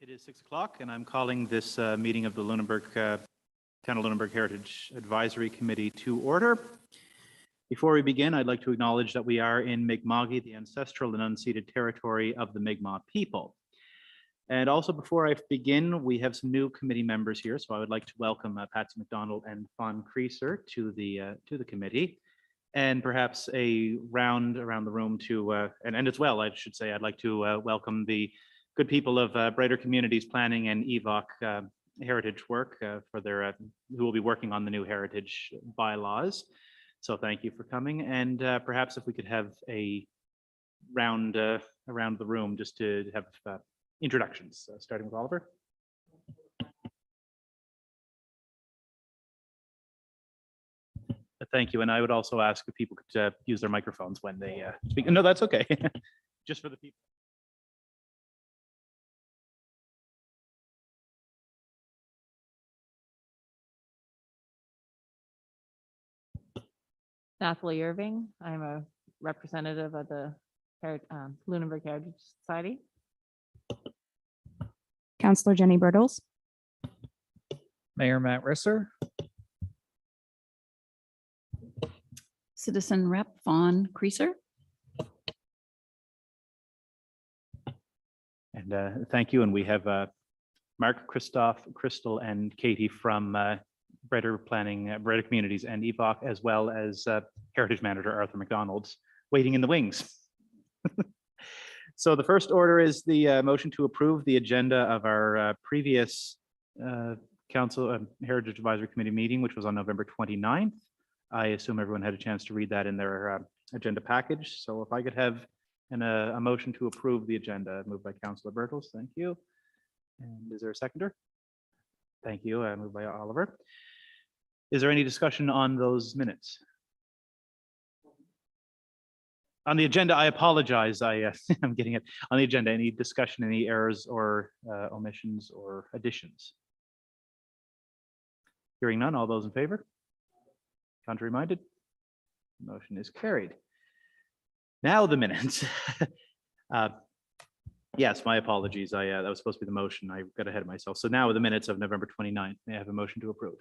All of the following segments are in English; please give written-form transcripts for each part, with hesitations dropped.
It is 6 o'clock, and I'm calling this meeting of the Town of Lunenburg Heritage Advisory Committee to order. Before we begin, I'd like to acknowledge that we are in Mi'kma'ki, the ancestral and unceded territory of the Mi'kmaq people. And also, before I begin, we have some new committee members here, so I would like to welcome Patsy McDonald and Fawn Creaser to the committee, and perhaps a round around the room to and as well, I should say, I'd like to welcome the good people of Brighter Communities Planning and EVOC heritage work for their who will be working on the new heritage bylaws. So thank you for coming, and perhaps if we could have a round around the room just to have introductions, starting with Oliver. Thank you, and I would also ask if people could use their microphones when they speak. No, that's okay. Just for the people. Natalie Irving. I'm a representative of the Lunenburg Heritage Society. Councillor Jenny Birtles. Mayor Matt Risser. Citizen Rep Fawn Creaser. And thank you. And we have Mark, Christoph, Crystal, and Katie from Brighter Planning, Brighter Communities and EVOC, as well as Heritage Manager Arthur McDonald's waiting in the wings. So the first order is the motion to approve the agenda of our previous Council Heritage Advisory Committee meeting, which was on November 29th. I assume everyone had a chance to read that in their agenda package. So if I could have a motion to approve the agenda, moved by Councillor Birtles, thank you. And is there a seconder? Thank you, moved by Oliver. Is there any discussion on those minutes? On the agenda, I apologize. I'm getting it. On the agenda, any discussion, any errors or omissions or additions? Hearing none, all those in favor? Contrary minded? Motion is carried. Now the minutes. Yes, my apologies. That was supposed to be the motion. I got ahead of myself. So now the minutes of November 29th, may I have a motion to approve?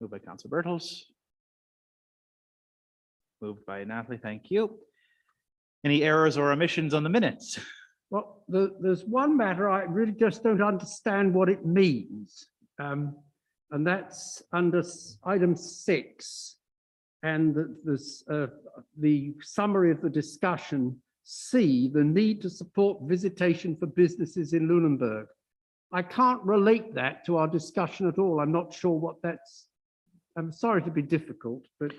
Moved by Councilor Birtles. Moved by Natalie, thank you. Any errors or omissions on the minutes? Well, there's one matter I really just don't understand what it means. And that's under item 6. And there's the summary of the discussion, C, the need to support visitation for businesses in Lunenburg. I can't relate that to our discussion at all. I'm not sure what that's. I'm sorry to be difficult, but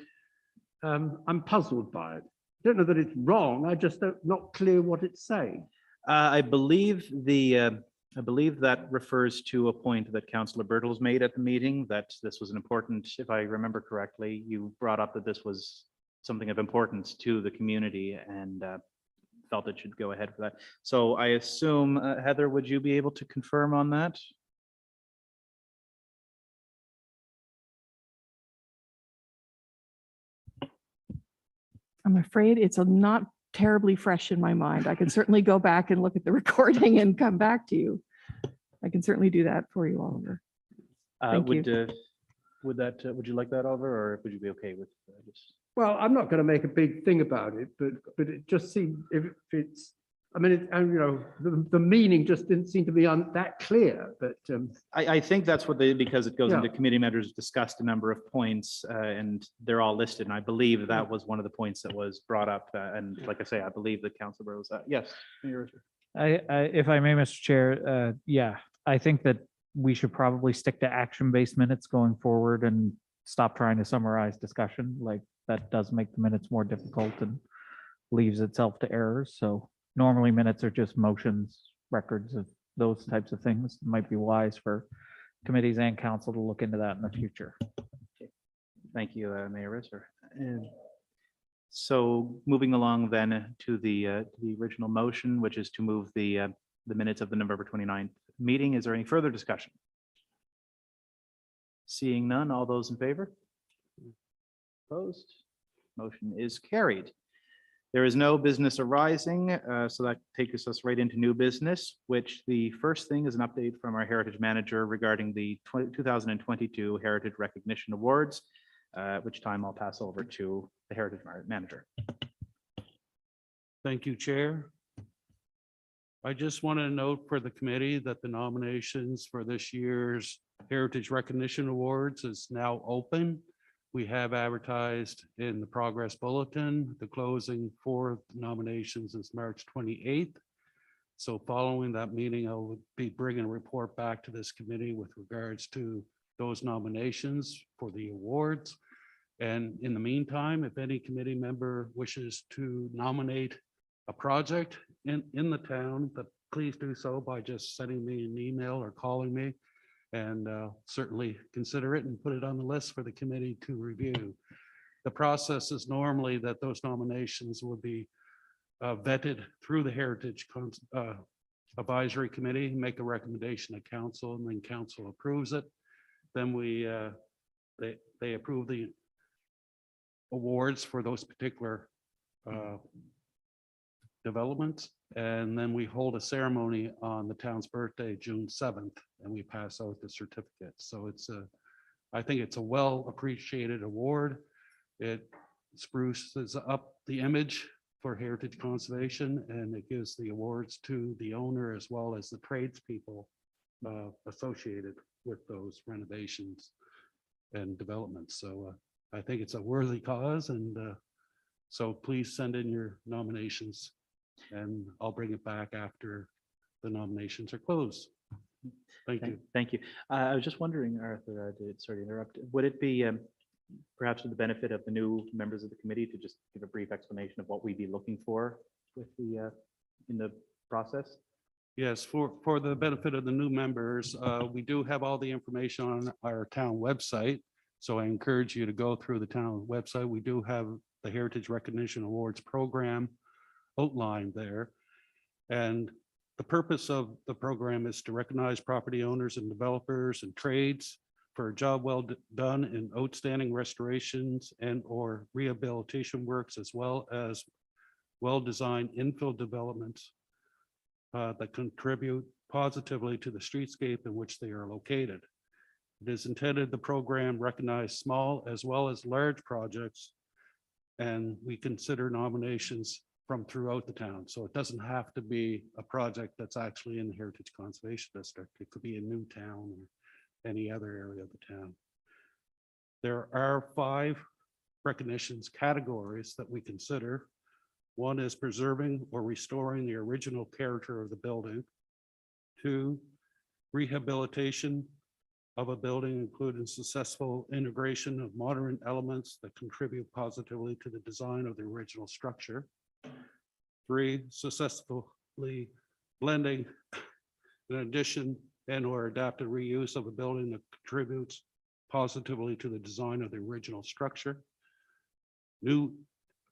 I'm puzzled by it. I don't know that it's wrong. I just don't not clear what it's saying. I believe that refers to a point that Councillor Birtles made at the meeting, that this was an important, if I remember correctly, you brought up that this was something of importance to the community and felt it should go ahead for that. So I assume, Heather, would you be able to confirm on that? I'm afraid it's not terribly fresh in my mind. I can certainly go back and look at the recording and come back to you. I can certainly do that for you, Oliver. Thank you. Would you like that, Oliver, or would you be okay with just? Well, I'm not going to make a big thing about it, but it just seems if it's. I mean, the meaning just didn't seem to be that clear. But I think that's what because it goes into committee members discussed a number of points and they're all listed. And I believe that was one of the points that was brought up. And like I say, I believe that Councilor was yes. If I may, Mr. Chair, yeah, I think that we should probably stick to action-based minutes going forward and stop trying to summarize discussion. Like that does make the minutes more difficult and leaves itself to errors. So normally minutes are just motions, records of those types of things. It might be wise for committees and council to look into that in the future. Okay. Thank you, Mayor Risser. So moving along then to the original motion, which is to move the minutes of the November 29th meeting. Is there any further discussion? Seeing none, all those in favor? Opposed? Motion is carried. There is no business arising, so that takes us right into new business, which the first thing is an update from our Heritage Manager regarding the 2022 Heritage Recognition Awards, at which time I'll pass over to the Heritage Manager. Thank you, Chair. I just want to note for the committee that the nominations for this year's Heritage Recognition Awards is now open. We have advertised in the Progress Bulletin. The closing for nominations is March 28th. So following that meeting, I will be bringing a report back to this committee with regards to those nominations for the awards. And in the meantime, if any committee member wishes to nominate a project in the town, but please do so by just sending me an email or calling me, and certainly consider it and put it on the list for the committee to review. The process is normally that those nominations will be vetted through the Heritage Advisory Committee, make a recommendation to council, and then council approves it. Then they approve the awards for those particular developments. And then we hold a ceremony on the town's birthday, June 7th, and we pass out the certificates. So I think it's a well appreciated award. It spruces up the image for heritage conservation, and it gives the awards to the owner as well as the tradespeople associated with those renovations and developments. So I think it's a worthy cause, and so please send in your nominations, and I'll bring it back after the nominations are closed. Thank you. Thank you. I was just wondering, Arthur, sorry to interrupt, would it be perhaps for the benefit of the new members of the committee to just give a brief explanation of what we'd be looking for with the in the process? Yes, for the benefit of the new members, we do have all the information on our town website. So I encourage you to go through the town website. We do have the Heritage Recognition Awards program outlined there. And the purpose of the program is to recognize property owners and developers and trades for a job well done in outstanding restorations and or rehabilitation works, as well as well-designed infill developments that contribute positively to the streetscape in which they are located. It is intended the program recognize small as well as large projects, and we consider nominations from throughout the town. So it doesn't have to be a project that's actually in the Heritage Conservation District. It could be a new town or any other area of the town. There are 5 recognitions categories that we consider. One is preserving or restoring the original character of the building. 2, rehabilitation of a building, including successful integration of modern elements that contribute positively to the design of the original structure. 3, successfully blending an addition and or adaptive reuse of a building that contributes positively to the design of the original structure.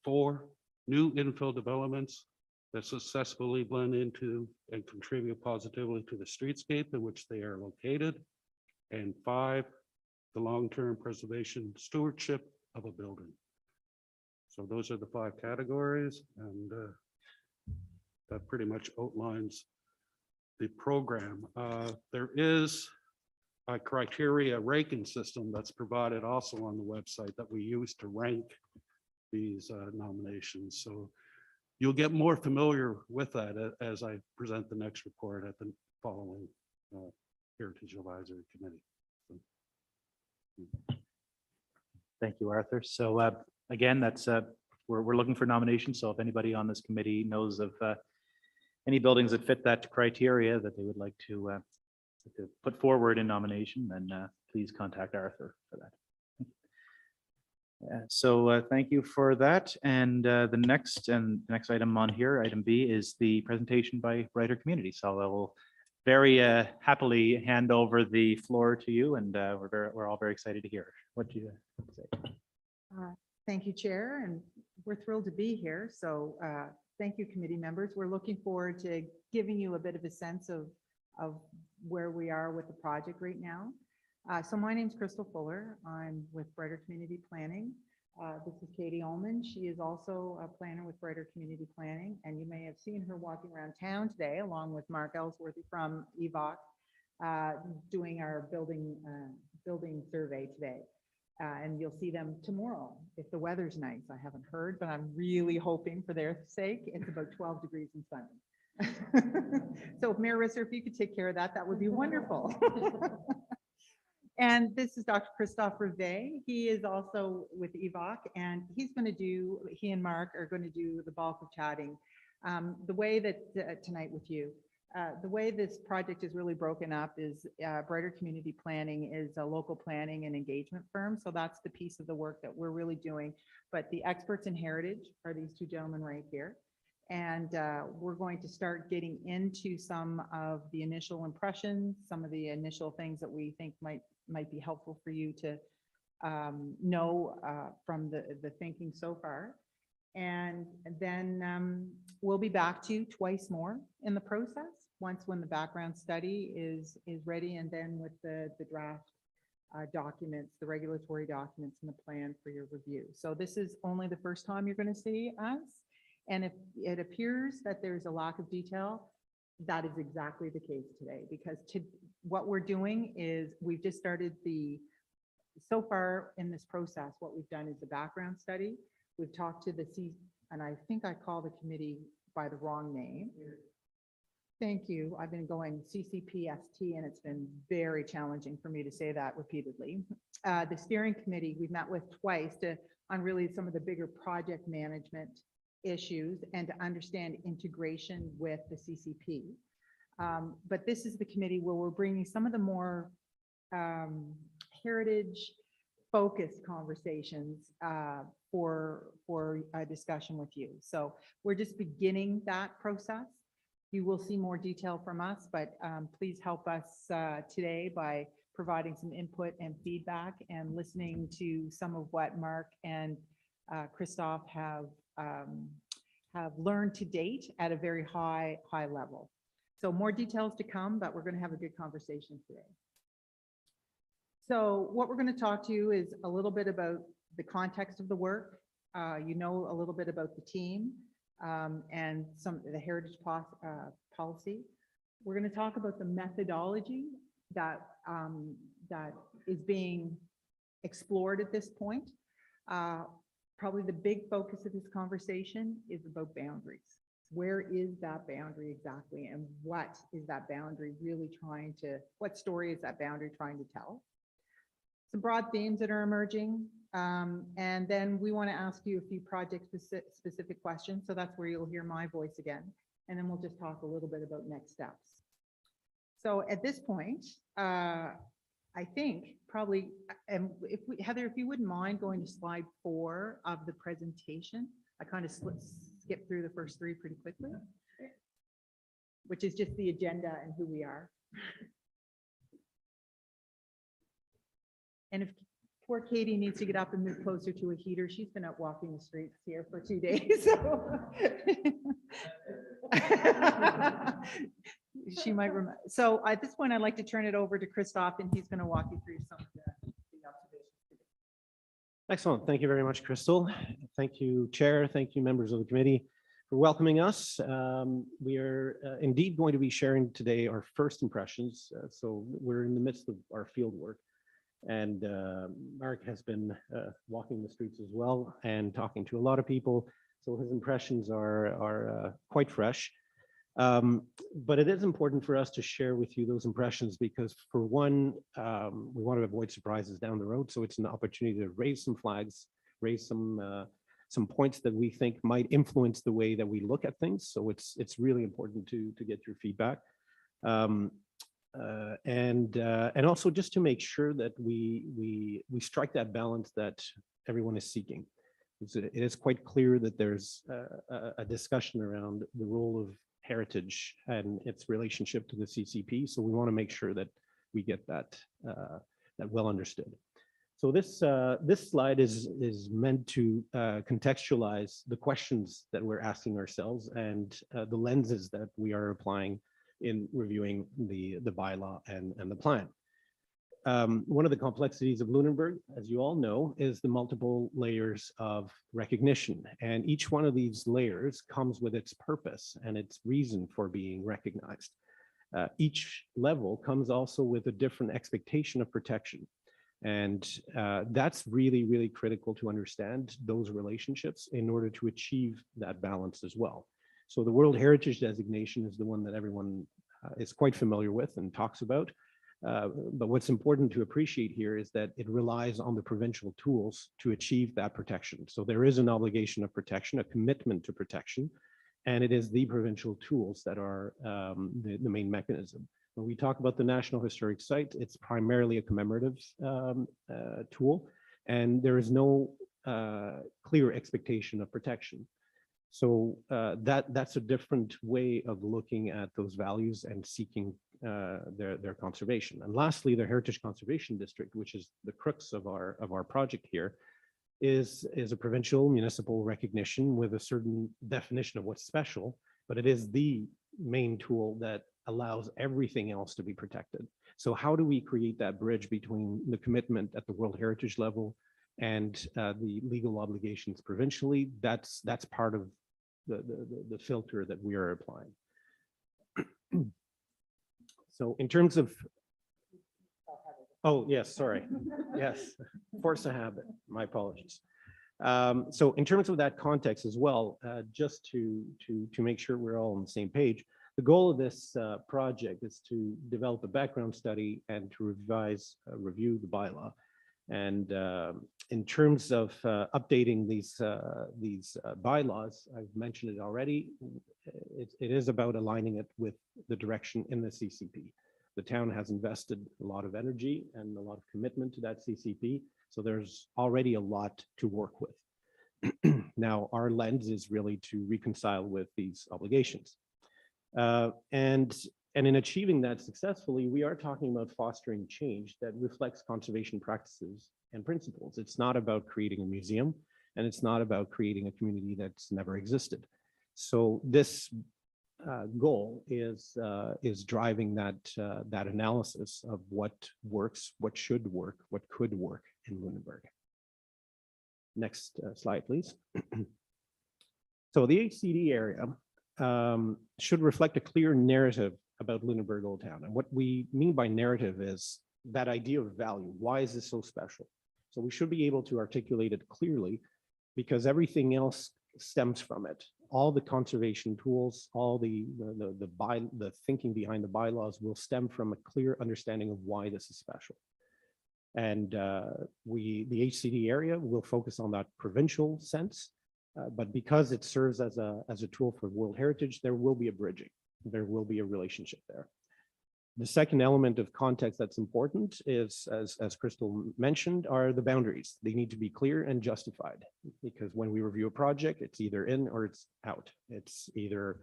4, new infill developments that successfully blend into and contribute positively to the streetscape in which they are located. And 5, the long-term preservation stewardship of a building. So those are the 5 categories, and that pretty much outlines the program. There is a criteria ranking system that's provided also on the website that we use to rank these nominations. So you'll get more familiar with that as I present the next report at the following Heritage Advisory Committee. Thank you, Arthur. So again, that's we're looking for nominations. So if anybody on this committee knows of any buildings that fit that criteria that they would like to put forward in nomination, then please contact Arthur for that. So thank you for that. And the next item on here, item B, is the presentation by Brighter Community. So I will very happily hand over the floor to you, and we're all very excited to hear what you say. Thank you, Chair, and we're thrilled to be here. So thank you, committee members. We're looking forward to giving you a bit of a sense of where we are with the project right now. So my name's Crystal Fuller. I'm with Brighter Community Planning. This is Katie Ullman. She is also a planner with Brighter Community Planning, and you may have seen her walking around town today along with Mark Ellsworthy from EVOC, doing our building survey today. And you'll see them tomorrow if the weather's nice. I haven't heard, but I'm really hoping for their sake. It's about 12 degrees and sunny. So Mayor Risser, if you could take care of that, that would be wonderful. And this is Dr. Christophe Rivet. He is also with EVOC, and he and Mark are going to do the bulk of chatting. The way that tonight with you, the way this project is really broken up is Brighter Community Planning is a local planning and engagement firm. So that's the piece of the work that we're really doing. But the experts in heritage are these two gentlemen right here. And we're going to start getting into some of the initial impressions, some of the initial things that we think might be helpful for you to know from the thinking so far. And then we'll be back to you twice more in the process, once when the background study is ready, and then with the draft documents, the regulatory documents and the plan for your review. So this is only the first time you're going to see us. And if it appears that there's a lack of detail, that is exactly the case today, because what we're doing is we've just started so far in this process, what we've done is the background study. We've talked to and I think I called the committee by the wrong name. Thank you. I've been going CCPST, and it's been very challenging for me to say that repeatedly. The steering committee we've met with twice on really some of the bigger project management issues and to understand integration with the CCP. But this is the committee where we're bringing some of the more heritage focused conversations for a discussion with you. So we're just beginning that process. You will see more detail from us, but please help us today by providing some input and feedback and listening to some of what Mark and Christophe have learned to date at a very high level. So more details to come, but we're going to have a good conversation today. So what we're going to talk to you is a little bit about the context of the work. You know a little bit about the team and some of the heritage policy. We're going to talk about the methodology that is being explored at this point. Probably the big focus of this conversation is about boundaries. Where is that boundary exactly? And what is that boundary really what story is that boundary trying to tell? Some broad themes that are emerging. And then we want to ask you a few project specific questions. So that's where you'll hear my voice again. And then we'll just talk a little bit about next steps. So at this point, I think probably, and Heather, if you wouldn't mind going to slide 4 of the presentation. I kind of skipped through the first 3 pretty quickly, which is just the agenda and who we are. And if poor Katie needs to get up and move closer to a heater, she's been out walking the streets here for 2 days. So. She might remember. So at this point, I'd like to turn it over to Christophe, and he's going to walk you through some of the observations today. Excellent. Thank you very much, Crystal. Thank you, Chair. Thank you, members of the committee, for welcoming us. We are indeed going to be sharing today our first impressions. So we're in the midst of our field work. And Mark has been walking the streets as well and talking to a lot of people. So his impressions are quite fresh. But it is important for us to share with you those impressions because, for one, we want to avoid surprises down the road. So it's an opportunity to raise some flags, raise some points that we think might influence the way that we look at things. So it's really important to get your feedback. And also just to make sure that we strike that balance that everyone is seeking. It is quite clear that there's a discussion around the role of heritage and its relationship to the CCP. So we want to make sure that we get that well understood. So this slide is meant to contextualize the questions that we're asking ourselves and the lenses that we are applying in reviewing the bylaw and the plan. one of the complexities of Lunenburg, as you all know, is the multiple layers of recognition. And each one of these layers comes with its purpose and its reason for being recognized. Each level comes also with a different expectation of protection. And that's really, really critical to understand those relationships in order to achieve that balance as well. So the World Heritage Designation is the one that everyone is quite familiar with and talks about. But what's important to appreciate here is that it relies on the provincial tools to achieve that protection. So there is an obligation of protection, a commitment to protection, and it is the provincial tools that are the main mechanism. When we talk about the National Historic Site, it's primarily a commemorative tool, and there is no clear expectation of protection. So that's a different way of looking at those values and seeking their conservation. And lastly, the Heritage Conservation District, which is the crux of our project here, is a provincial municipal recognition with a certain definition of what's special, but it is the main tool that allows everything else to be protected. So how do we create that bridge between the commitment at the World Heritage level and the legal obligations provincially? That's part of the filter that we are applying. So in terms of, oh, yes, sorry. Yes, force of habit, my apologies. So in terms of that context as well, just to make sure we're all on the same page, the goal of this project is to develop a background study and to review the bylaw. And in terms of updating these bylaws, I've mentioned it already, it is about aligning it with the direction in the CCP. The town has invested a lot of energy and a lot of commitment to that CCP, so there's already a lot to work with. Now, our lens is really to reconcile with these obligations. And in achieving that successfully, we are talking about fostering change that reflects conservation practices and principles. It's not about creating a museum, and it's not about creating a community that's never existed. So this goal is driving that analysis of what works, what should work, what could work in Lunenburg. Next slide, please. So the HCD area should reflect a clear narrative about Lunenburg Old Town. And what we mean by narrative is that idea of value. Why is this so special? So we should be able to articulate it clearly because everything else stems from it. All the conservation tools, all the thinking behind the bylaws will stem from a clear understanding of why this is special. And the HCD area will focus on that provincial sense, but because it serves as a tool for World Heritage, there will be a bridging. There will be a relationship there. The second element of context that's important is, as Crystal mentioned, are the boundaries. They need to be clear and justified because when we review a project, it's either in or it's out. It's either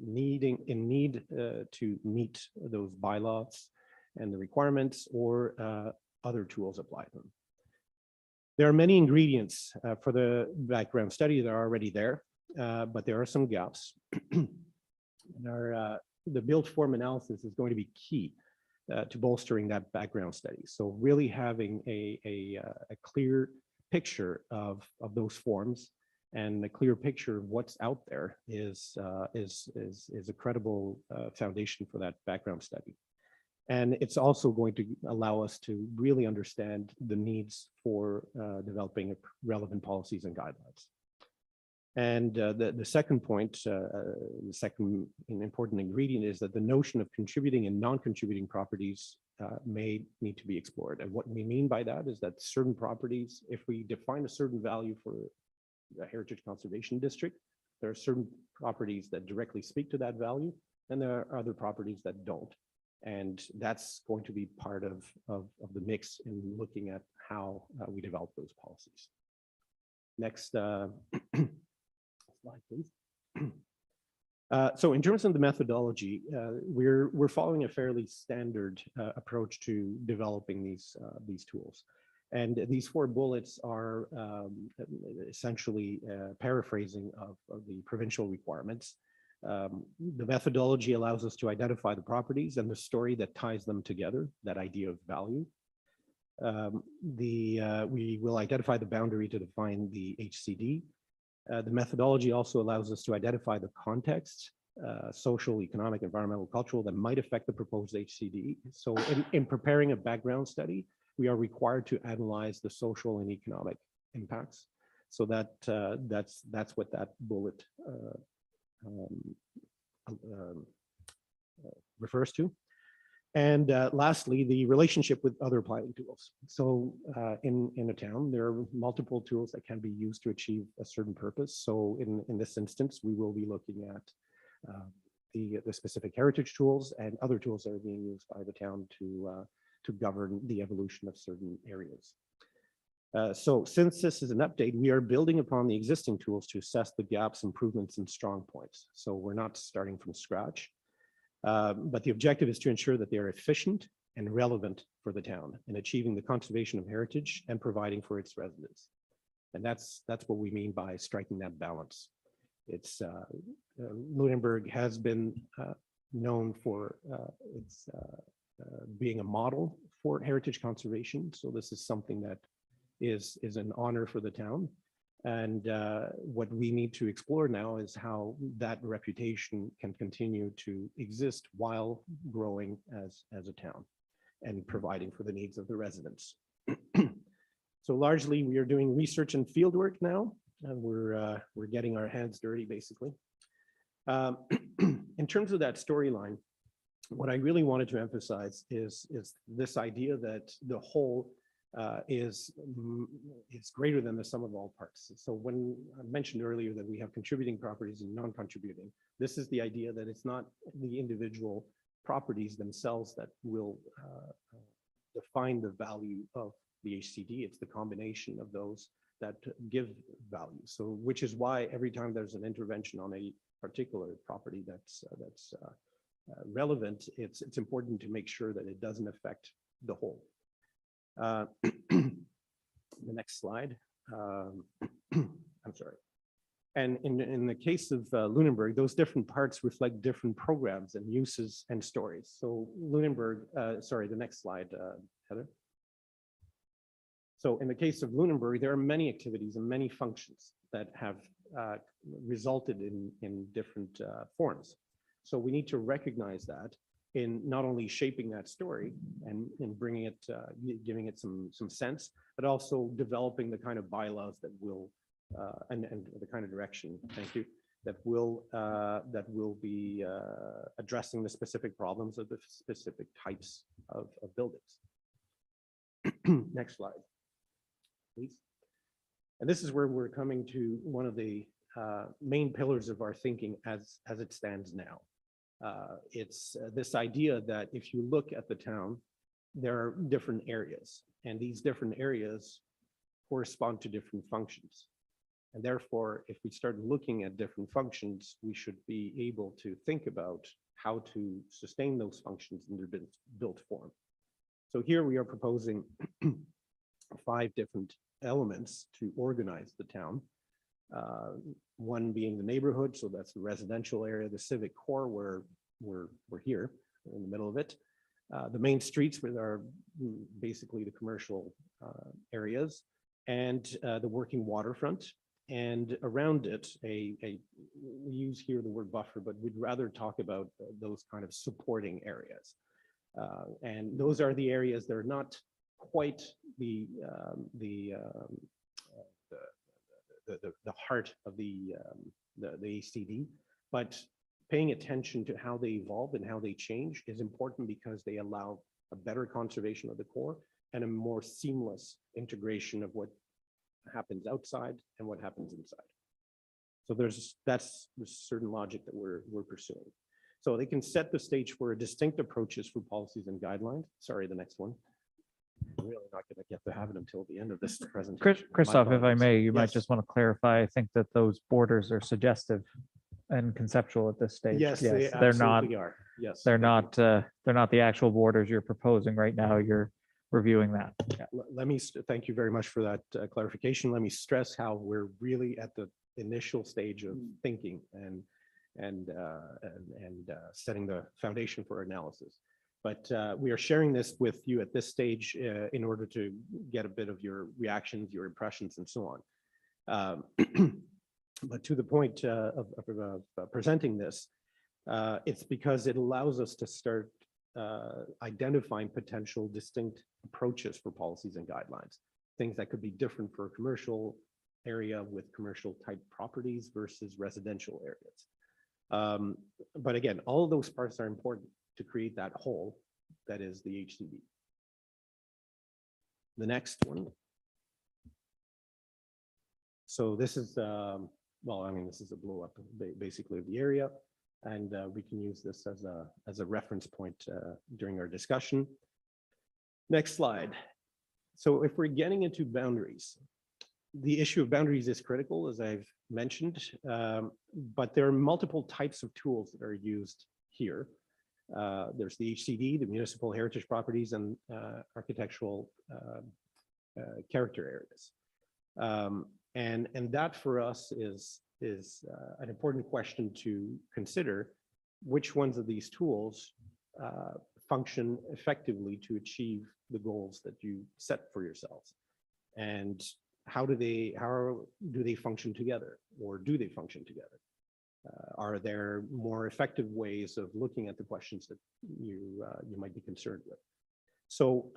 in need to meet those bylaws and the requirements or other tools apply to them. There are many ingredients for the background study that are already there, but there are some gaps. The build form analysis is going to be key to bolstering that background study. So really having a clear picture of those forms and a clear picture of what's out there is a credible foundation for that background study. And it's also going to allow us to really understand the needs for developing relevant policies and guidelines. And the second point, the second important ingredient is that the notion of contributing and non-contributing properties may need to be explored. And what we mean by that is that certain properties, if we define a certain value for the Heritage Conservation District, there are certain properties that directly speak to that value, and there are other properties that don't. And that's going to be part of the mix in looking at how we develop those policies. Next slide, please. So in terms of the methodology, we're following a fairly standard approach to developing these tools. And these 4 bullets are essentially paraphrasing of the provincial requirements. The methodology allows us to identify the properties and the story that ties them together, that idea of value. We will identify the boundary to define the HCD. The methodology also allows us to identify the context, social, economic, environmental, cultural, that might affect the proposed HCD. So in preparing a background study, we are required to analyze the social and economic impacts. So that's what that bullet refers to. And lastly, the relationship with other planning tools. So in a town, there are multiple tools that can be used to achieve a certain purpose. So in this instance, we will be looking at the specific heritage tools and other tools that are being used by the town to govern the evolution of certain areas. So since this is an update, we are building upon the existing tools to assess the gaps, improvements, and strong points. So we're not starting from scratch. But the objective is to ensure that they are efficient and relevant for the town in achieving the conservation of heritage and providing for its residents. And that's what we mean by striking that balance. It's Lunenburg has been known for its being a model for heritage conservation. So this is something that is an honor for the town. And what we need to explore now is how that reputation can continue to exist while growing as a town and providing for the needs of the residents. So largely we are doing research and field work now, and we're getting our hands dirty basically. In terms of that storyline, what I really wanted to emphasize is this idea that the whole is greater than the sum of all parts. So when I mentioned earlier that we have contributing properties and non-contributing, this is the idea that it's not the individual properties themselves that will define the value of the HCD. It's the combination of those that give value. So which is why every time there's an intervention on a particular property that's relevant, it's important to make sure that it doesn't affect the whole. The next slide. I'm sorry. And in the case of Lunenburg, those different parts reflect different programs and uses and stories. So Lunenburg, sorry, the next slide, Heather. So in the case of Lunenburg, there are many activities and many functions that have resulted in different forms. So we need to recognize that in not only shaping that story and bringing it, giving it some sense, but also developing the kind of bylaws that will, and the kind of direction, thank you, that will be addressing the specific problems of the specific types of buildings. Next slide, please. And this is where we're coming to one of the main pillars of our thinking as it stands now. It's this idea that if you look at the town, there are different areas, and these different areas correspond to different functions. And therefore, if we start looking at different functions, we should be able to think about how to sustain those functions in their built form. So here we are proposing 5 different elements to organize the town. One being the neighborhood, so that's the residential area, the civic core, where we're here, we're in the middle of it. The main streets with are basically the commercial areas, and the working waterfront. And around it, we use here the word buffer, but we'd rather talk about those kind of supporting areas. And those are the areas that are not quite the heart of the ACD, but paying attention to how they evolve and how they change is important because they allow a better conservation of the core and a more seamless integration of what happens outside and what happens inside. So that's the certain logic that we're pursuing. So they can set the stage for distinct approaches for policies and guidelines. Sorry, the next one. I'm really not going to get to have it until the end of this presentation. Christoph, if I may, you might Yes. just want to clarify. I think that those borders are suggestive and conceptual at this stage. Yes, they they're not. absolutely are. Yes, They're thank you. not. They're not the actual borders you're proposing right now. You're reviewing that. Yeah. Let me thank you very much for that clarification. Let me stress how we're really at the initial stage of thinking and setting the foundation for analysis. But we are sharing this with you at this stage in order to get a bit of your reactions, your impressions, and so on. But to the point of presenting this, it's because it allows us to start identifying potential distinct approaches for policies and guidelines, things that could be different for a commercial area with commercial type properties versus residential areas. But again, all of those parts are important to create that whole that is the HCD. The next one. So this is, well, I mean, this is a blow up basically of the area, and we can use this as a reference point during our discussion. Next slide. So if we're getting into boundaries, the issue of boundaries is critical, as I've mentioned, but there are multiple types of tools that are used here. There's the HCD, the municipal heritage properties, and architectural character areas. And that for us is an important question to consider. Which ones of these tools function effectively to achieve the goals that you set for yourselves? And how do they function together, or do they function together? Are there more effective ways of looking at the questions that you might be concerned with? So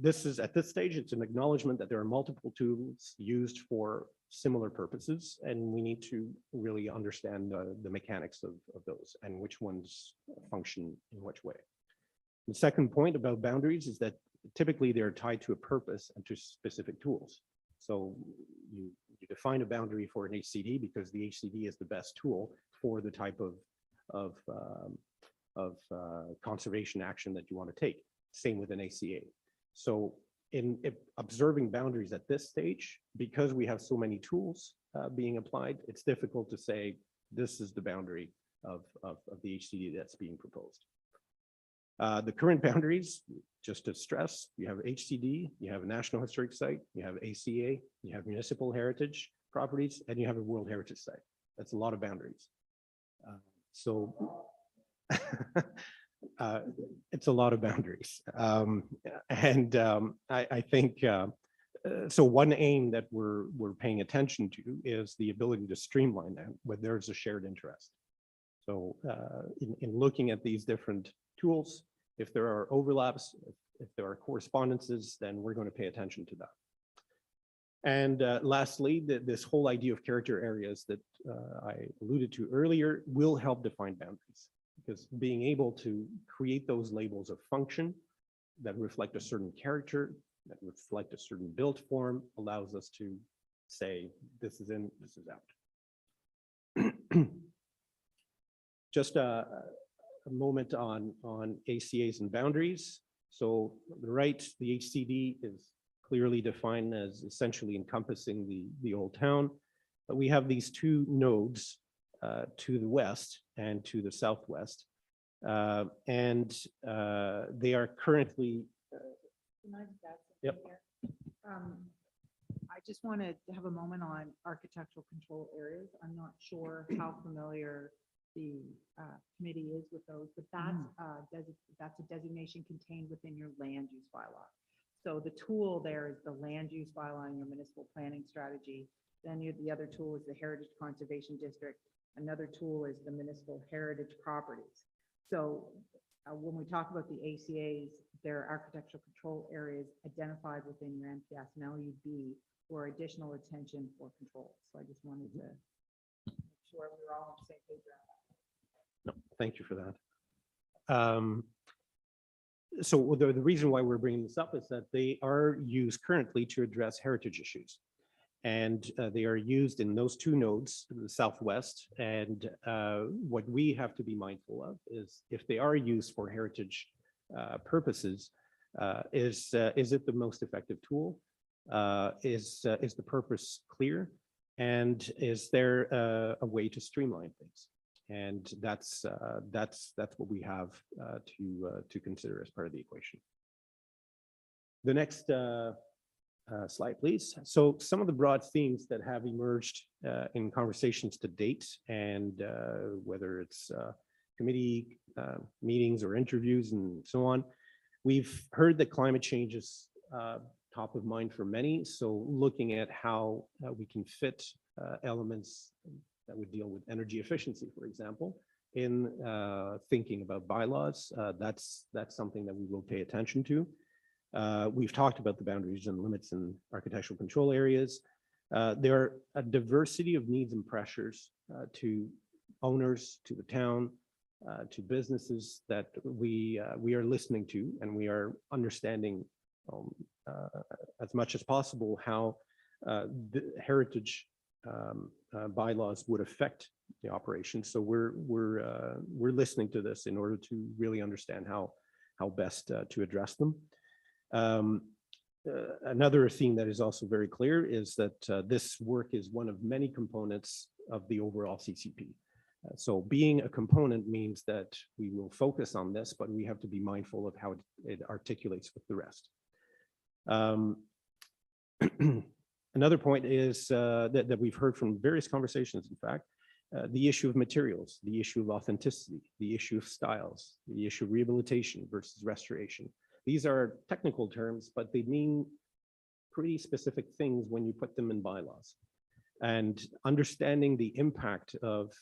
this is, at this stage, it's an acknowledgement that there are multiple tools used for similar purposes, and we need to really understand the mechanics of those and which ones function in which way. The second point about boundaries is that typically they're tied to a purpose and to specific tools. So you define a boundary for an HCD because the HCD is the best tool for the type of conservation action that you want to take. Same with an ACA. So in observing boundaries at this stage, because we have so many tools being applied, it's difficult to say this is the boundary of the HCD that's being proposed. The current boundaries, just to stress, you have HCD, you have a National Historic Site, you have ACA, you have municipal heritage properties, and you have a World Heritage Site. That's a lot of boundaries. It's a lot of boundaries. I think, so one aim that we're paying attention to is the ability to streamline that when there's a shared interest. So in looking at these different tools, if there are overlaps, if there are correspondences, then we're going to pay attention to that. And lastly, this whole idea of character areas that I alluded to earlier will help define boundaries, because being able to create those labels of function that reflect a certain character, that reflect a certain built form, allows us to say, this is in, this is out. Just a moment on ACAs and boundaries. So on the right, the HCD is clearly defined as essentially encompassing the old town. But we have these two nodes to the west and to the southwest. And they are currently. Yep. I just wanted to have a moment on architectural control areas. I'm not sure how familiar the committee is with those, but that's a designation contained within your land use bylaw. So the tool there is the land use bylaw in your municipal planning strategy. Then the other tool is the Heritage Conservation District. Another tool is the municipal heritage properties. So when we talk about the ACAs, there are architectural control areas identified within your MPS and LUB for additional attention for control. So I just wanted to make sure we were all on the same page around that. No, thank you for that. So the reason why we're bringing this up is that they are used currently to address heritage issues. And they are used in those two nodes to the southwest. And what we have to be mindful of is if they are used for heritage purposes, is it the most effective tool? Is the purpose clear? And is there a way to streamline things? And that's what we have to consider as part of the equation. The next slide, please. So some of the broad themes that have emerged in conversations to date, and whether it's committee meetings or interviews and so on, we've heard that climate change is top of mind for many. So looking at how we can fit elements that would deal with energy efficiency, for example, in thinking about bylaws, that's something that we will pay attention to. We've talked about the boundaries and limits in architectural control areas. There are a diversity of needs and pressures to owners, to the town, to businesses that we are listening to, and we are understanding as much as possible how the heritage bylaws would affect the operation. So we're listening to this in order to really understand how best to address them. Another theme that is also very clear is that this work is one of many components of the overall CCP. So being a component means that we will focus on this, but we have to be mindful of how it articulates with the rest. Another point is that we've heard from various conversations, in fact, the issue of materials, the issue of authenticity, the issue of styles, the issue of rehabilitation versus restoration. These are technical terms, but they mean pretty specific things when you put them in bylaws. And understanding the impact of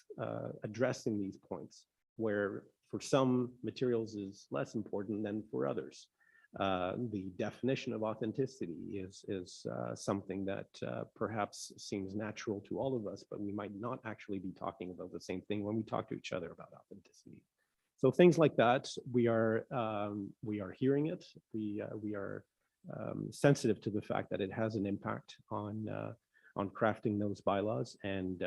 addressing these points, where for some materials is less important than for others. The definition of authenticity is something that perhaps seems natural to all of us, but we might not actually be talking about the same thing when we talk to each other about authenticity. So things like that, we are hearing it. We are sensitive to the fact that it has an impact on crafting those bylaws, and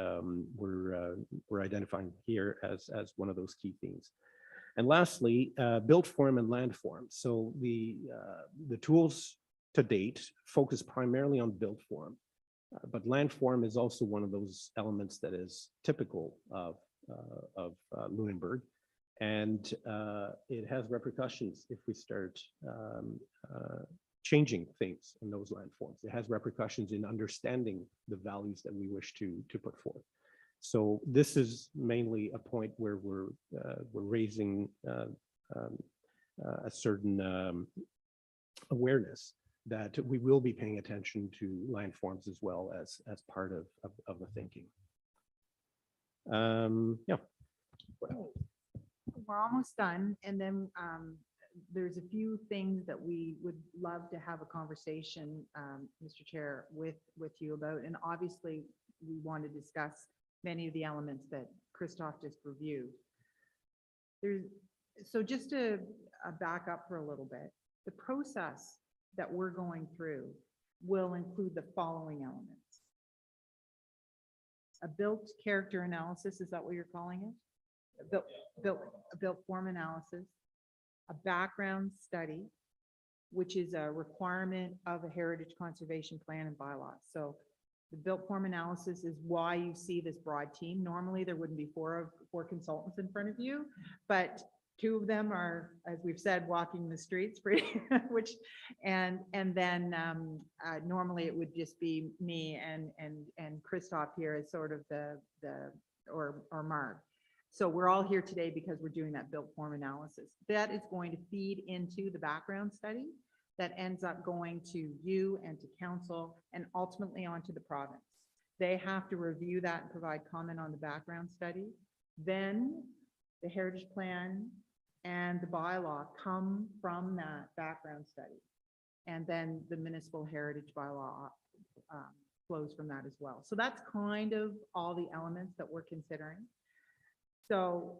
we're identifying here as one of those key themes. And lastly, built form and land form. So the tools to date focus primarily on built form, but land form is also one of those elements that is typical of Lunenburg. And it has repercussions if we start changing things in those land forms. It has repercussions in understanding the values that we wish to put forth. So this is mainly a point where we're raising a certain awareness that we will be paying attention to land forms as well as part of the thinking. Yeah. We're almost done, and then there's a few things that we would love to have a conversation, Mr. Chair, with you about, and obviously we want to discuss many of the elements that Christoph just reviewed. So just to back up for a little bit, the process that we're going through will include the following elements. A built character analysis, is that what you're calling it? A built form analysis, a background study, which is a requirement of a heritage conservation plan and bylaws. So the built form analysis is why you see this broad team. Normally there wouldn't be four consultants in front of you, but two of them are, as we've said, walking the streets, and then normally it would just be me and Christoph here as sort of or Mark. So we're all here today because we're doing that built form analysis. That is going to feed into the background study that ends up going to you and to council and ultimately onto the province. They have to review that and provide comment on the background study. Then the heritage plan and the bylaw come from that background study. And then the municipal heritage bylaw flows from that as well. So that's kind of all the elements that we're considering. So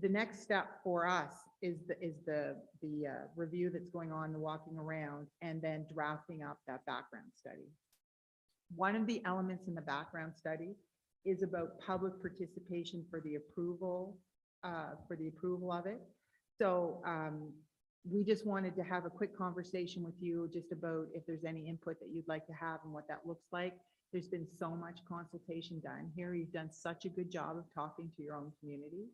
the next step for us is the review that's going on, the walking around, and then drafting up that background study. One of the elements in the background study is about public participation for the approval of it. So we just wanted to have a quick conversation with you just about if there's any input that you'd like to have and what that looks like. There's been so much consultation done here. You've done such a good job of talking to your own community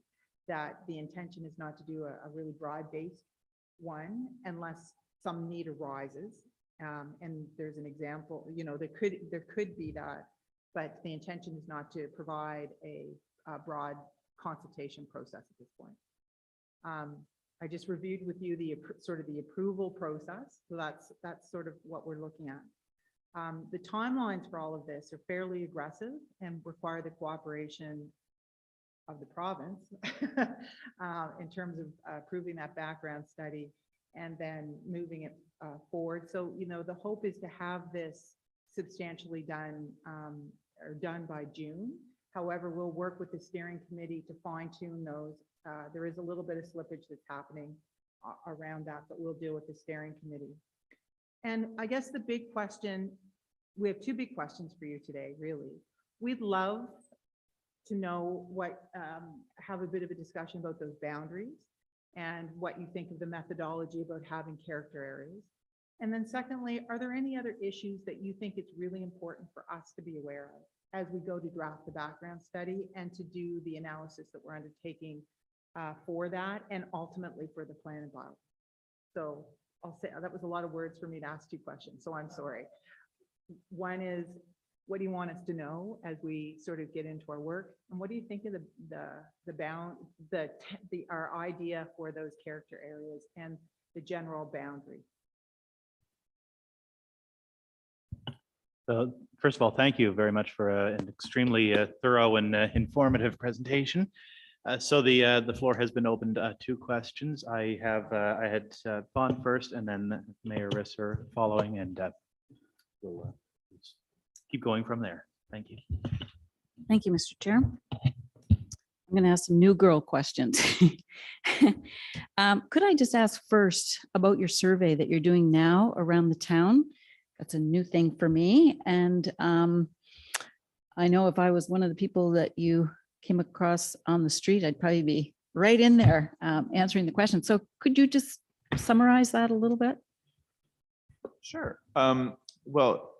that the intention is not to do a really broad-based one unless some need arises. And there's an example, there could be that, but the intention is not to provide a broad consultation process at this point. I just reviewed with you the sort of the approval process. So that's sort of what we're looking at. The timelines for all of this are fairly aggressive and require the cooperation of the province in terms of approving that background study and then moving it forward. So, you know, the hope is to have this substantially done or done by June. However, we'll work with the steering committee to fine tune those. There is a little bit of slippage that's happening around that, but we'll deal with the steering committee. And I guess the big question, we have two big questions for you today, really. We'd love to know have a bit of a discussion about those boundaries and what you think of the methodology about having character areas. And then secondly, are there any other issues that you think it's really important for us to be aware of as we go to draft the background study and to do the analysis that we're undertaking for that and ultimately for the plan and bylaw? So I'll say that was a lot of words for me to ask two questions, so I'm sorry. One is, what do you want us to know as we sort of get into our work? And what do you think of our idea for those character areas and the general boundary? So first of all, thank you very much for an extremely thorough and informative presentation. So the floor has been opened to questions. I had Fawn first and then Mayor Risser following, and we'll keep going from there. Thank you. Thank you, Mr. Chair. I'm going to ask some new girl questions. Could I just ask first about your survey that you're doing now around the town? That's a new thing for me. And I know if I was one of the people that you came across on the street, I'd probably be right in there answering the question. So could you just summarize that a little bit? Sure. Well,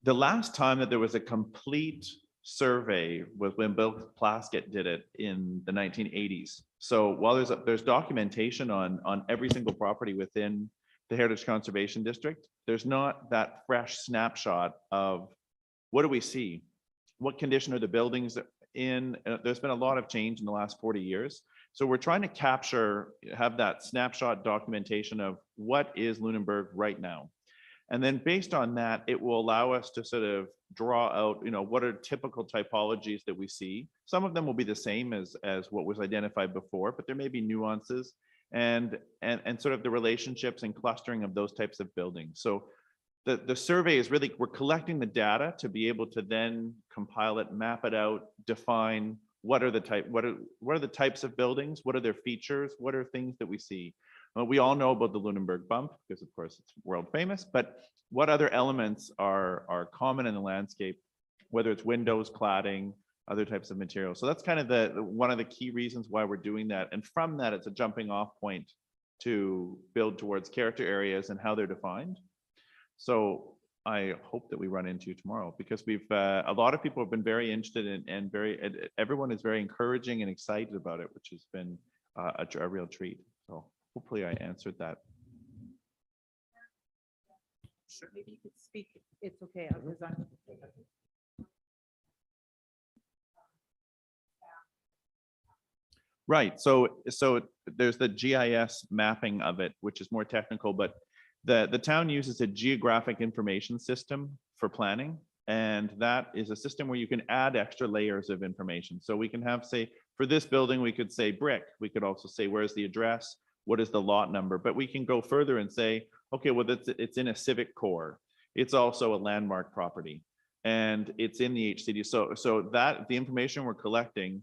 the last time that there was a complete survey was when Bill Plaskett did it in the 1980s. So while there's documentation on every single property within the Heritage Conservation District, there's not that fresh snapshot of what do we see? What condition are the buildings in? There's been a lot of change in the last 40 years. So we're trying to have that snapshot documentation of what is Lunenburg right now. And then based on that, it will allow us to sort of draw out, you know, what are typical typologies that we see. Some of them will be the same as what was identified before, but there may be nuances and sort of the relationships and clustering of those types of buildings. So the survey is really, we're collecting the data to be able to then compile it, map it out, define what are the types of buildings, what are their features, what are things that we see. We all know about the Lunenburg bump because of course it's world famous, but what other elements are common in the landscape, whether it's windows, cladding, other types of materials. So that's kind of one of the key reasons why we're doing that. And from that, it's a jumping off point to build towards character areas and how they're defined. So I hope that we run into tomorrow because we've a lot of people have been very interested in and everyone is very encouraging and excited about it, which has been a real treat. So hopefully I answered that. Sure. Maybe you could speak. It's okay. Right. So there's the GIS mapping of it, which is more technical, but the town uses a geographic information system for planning. And that is a system where you can add extra layers of information. So we can have, say, for this building, we could say brick. We could also say, where's the address? What is the lot number? But we can go further and say, okay, well, it's in a civic core. It's also a landmark property and it's in the HCD. So that the information we're collecting,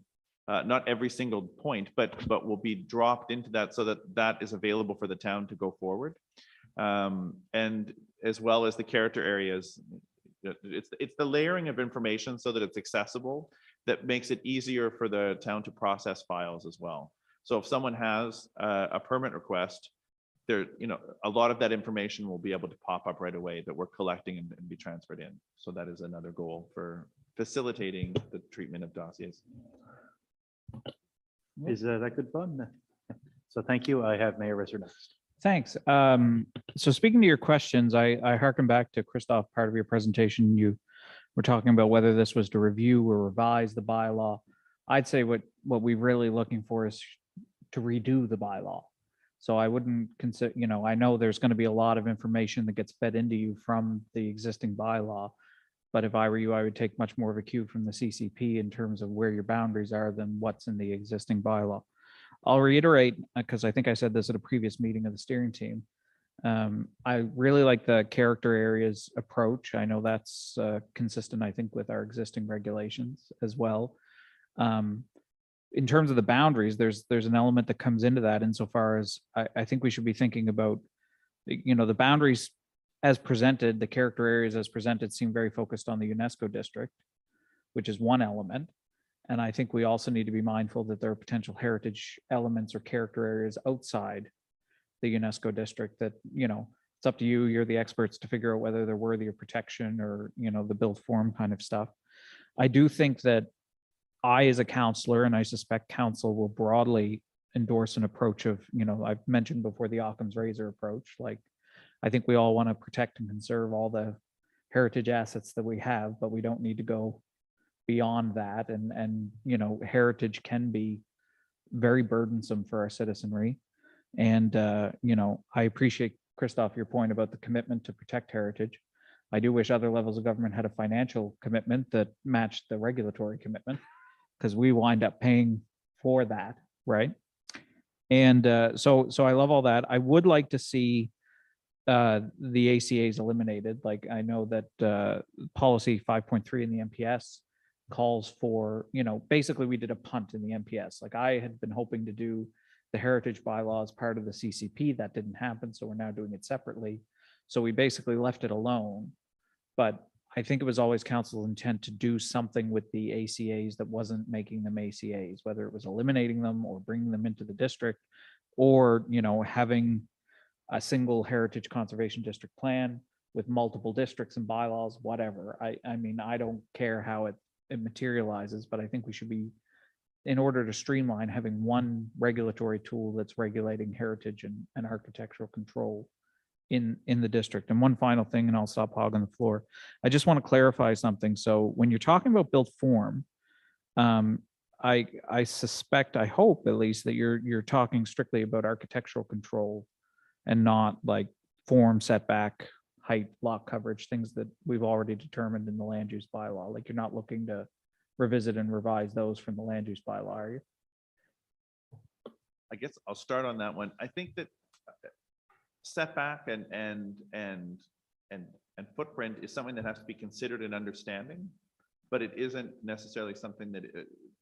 not every single point, but will be dropped into that so that is available for the town to go forward. And as well as the character areas, it's the layering of information so that it's accessible that makes it easier for the town to process files as well. So if someone has a permit request, there, you know, a lot of that information will be able to pop up right away that we're collecting and be transferred in. So that is another goal for facilitating the treatment of dossiers. Is that good fun? So thank you. I have Mayor Risser next. Thanks. So speaking to your questions, I hearken back to Christoph, part of your presentation. You were talking about whether this was to review or revise the bylaw. I'd say what we're really looking for is to redo the bylaw. So I wouldn't consider, I know there's going to be a lot of information that gets fed into you from the existing bylaw. But if I were you, I would take much more of a cue from the CCP in terms of where your boundaries are than what's in the existing bylaw. I'll reiterate, because I think I said this at a previous meeting of the steering team. I really like the character areas approach. I know that's consistent, I think, with our existing regulations as well. In terms of the boundaries, there's an element that comes into that insofar as I think we should be thinking about, the boundaries as presented, the character areas as presented seem very focused on the UNESCO district, which is one element. And I think we also need to be mindful that there are potential heritage elements or character areas outside the UNESCO district that, it's up to you. You're the experts to figure out whether they're worthy of protection or, the built form kind of stuff. I do think that I, as a counselor, and I suspect council will broadly endorse an approach of, I've mentioned before the Occam's razor approach. Like, I think we all want to protect and conserve all the heritage assets that we have, but we don't need to go beyond that. And heritage can be very burdensome for our citizenry. And, I appreciate, Christoph, your point about the commitment to protect heritage. I do wish other levels of government had a financial commitment that matched the regulatory commitment, because we wind up paying for that, right? And so I love all that. I would like to see the ACAs eliminated. Like, I know that policy 5.3 in the MPS calls for, basically we did a punt in the MPS. Like, I had been hoping to do the heritage bylaw as part of the CCP. That didn't happen, so we're now doing it separately. So we basically left it alone. But I think it was always council's intent to do something with the ACAs that wasn't making them ACAs, whether it was eliminating them or bringing them into the district, or, having a single heritage conservation district plan with multiple districts and bylaws, whatever. I mean, I don't care how it materializes, but I think we should be, in order to streamline, having one regulatory tool that's regulating heritage and architectural control in the district. And one final thing, and I'll stop hogging the floor. I just want to clarify something. So when you're talking about built form, I suspect, I hope at least, that you're talking strictly about architectural control and not like form, setback, height, lot coverage, things that we've already determined in the land use bylaw. Like, you're not looking to revisit and revise those from the land use bylaw, are you? I guess I'll start on that one. I think that setback and footprint is something that has to be considered in understanding, but it isn't necessarily something that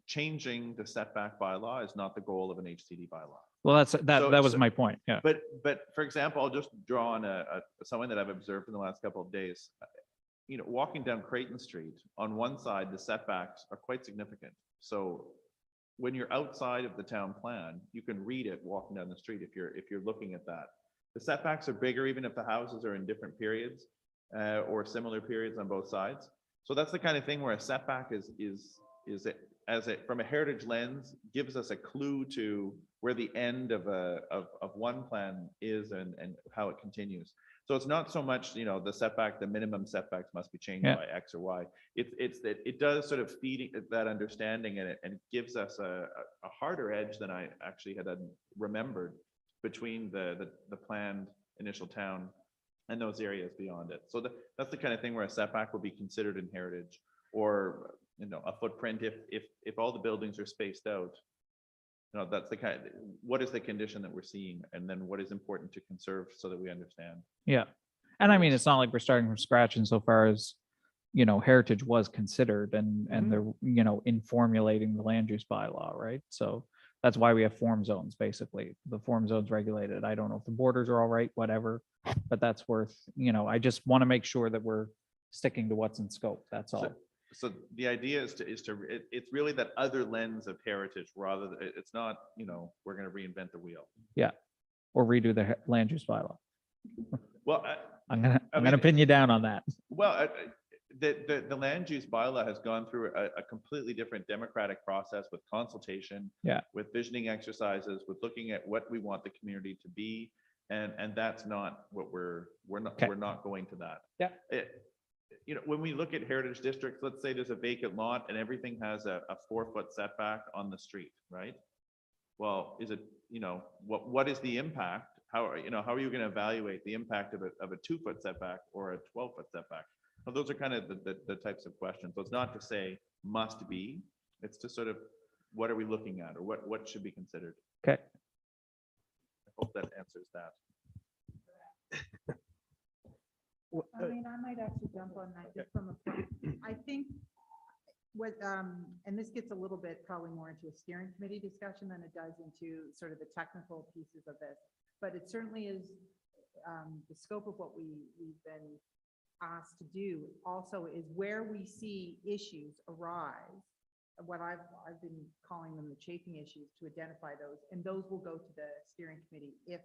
changing the setback bylaw is not the goal of an HCD bylaw. Well, that was my point. Yeah. But for example, I'll just draw on someone that I've observed in the last couple of days. Walking down Creighton Street, on one side, the setbacks are quite significant. So when you're outside of the town plan, you can read it walking down the street if you're looking at that. The setbacks are bigger, even if the houses are in different periods or similar periods on both sides. So that's the kind of thing where a setback from a heritage lens gives us a clue to where the end of one plan is and how it continues. So it's not so much, the setback, the minimum setbacks must be changed by X or Y. It's that it does sort of feed that understanding, and it gives us a harder edge than I actually had remembered between the planned initial town and those areas beyond it. So that's the kind of thing where a setback will be considered in heritage, or a footprint if all the buildings are spaced out. That's the kind. What is the condition that we're seeing, and then what is important to conserve so that we understand. Yeah, and I mean, it's not like we're starting from scratch insofar as heritage was considered and they're in formulating the land use bylaw, right? So that's why we have form zones. Basically, the form zones regulated. I don't know if the borders are all right, whatever, but that's worth. I just want to make sure that we're sticking to what's in scope. That's all. So the idea is it's really that other lens of heritage, rather than, it's not, we're going to reinvent the wheel. Yeah. Or redo the land use bylaw. Well, I'm gonna pin you down on that. Well, the land use bylaw has gone through a completely different democratic process with consultation, with visioning exercises, with looking at what we want the community to be, and that's not what we're not going to that. Yeah. you know, when we look at heritage districts, let's say there's a vacant lot and everything has a 4-foot setback on the street, right? Well, is it, you know, what is the impact? How are you going to evaluate the impact of a 2-foot setback or a 12-foot setback? Well, those are kind of the types of questions. So it's not to say must be, it's to sort of, what are we looking at, or what should be considered? Okay. I hope that answers that. I mean, I might actually jump on that just from a, I think what, and this gets a little bit probably more into a steering committee discussion than it does into sort of the technical pieces of this, but it certainly is the scope of what we've been asked to do also is where we see issues arise, what I've been calling them the chafing issues, to identify those, and those will go to the steering committee if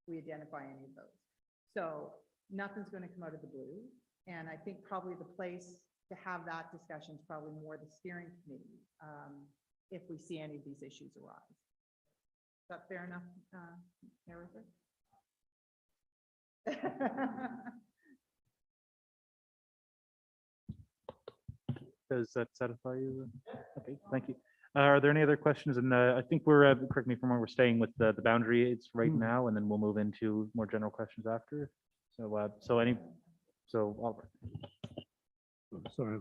we identify any of those. So nothing's going to come out of the blue. And I think probably the place to have that discussion is probably more the steering committee, if we see any of these issues arise. Is that fair enough, Erica? Does that satisfy you? Okay, thank you. Are there any other questions? And I think we're, correct me if I'm wrong, we're staying with the boundaries right now, and then we'll move into more general questions after. So, Oliver. Sorry.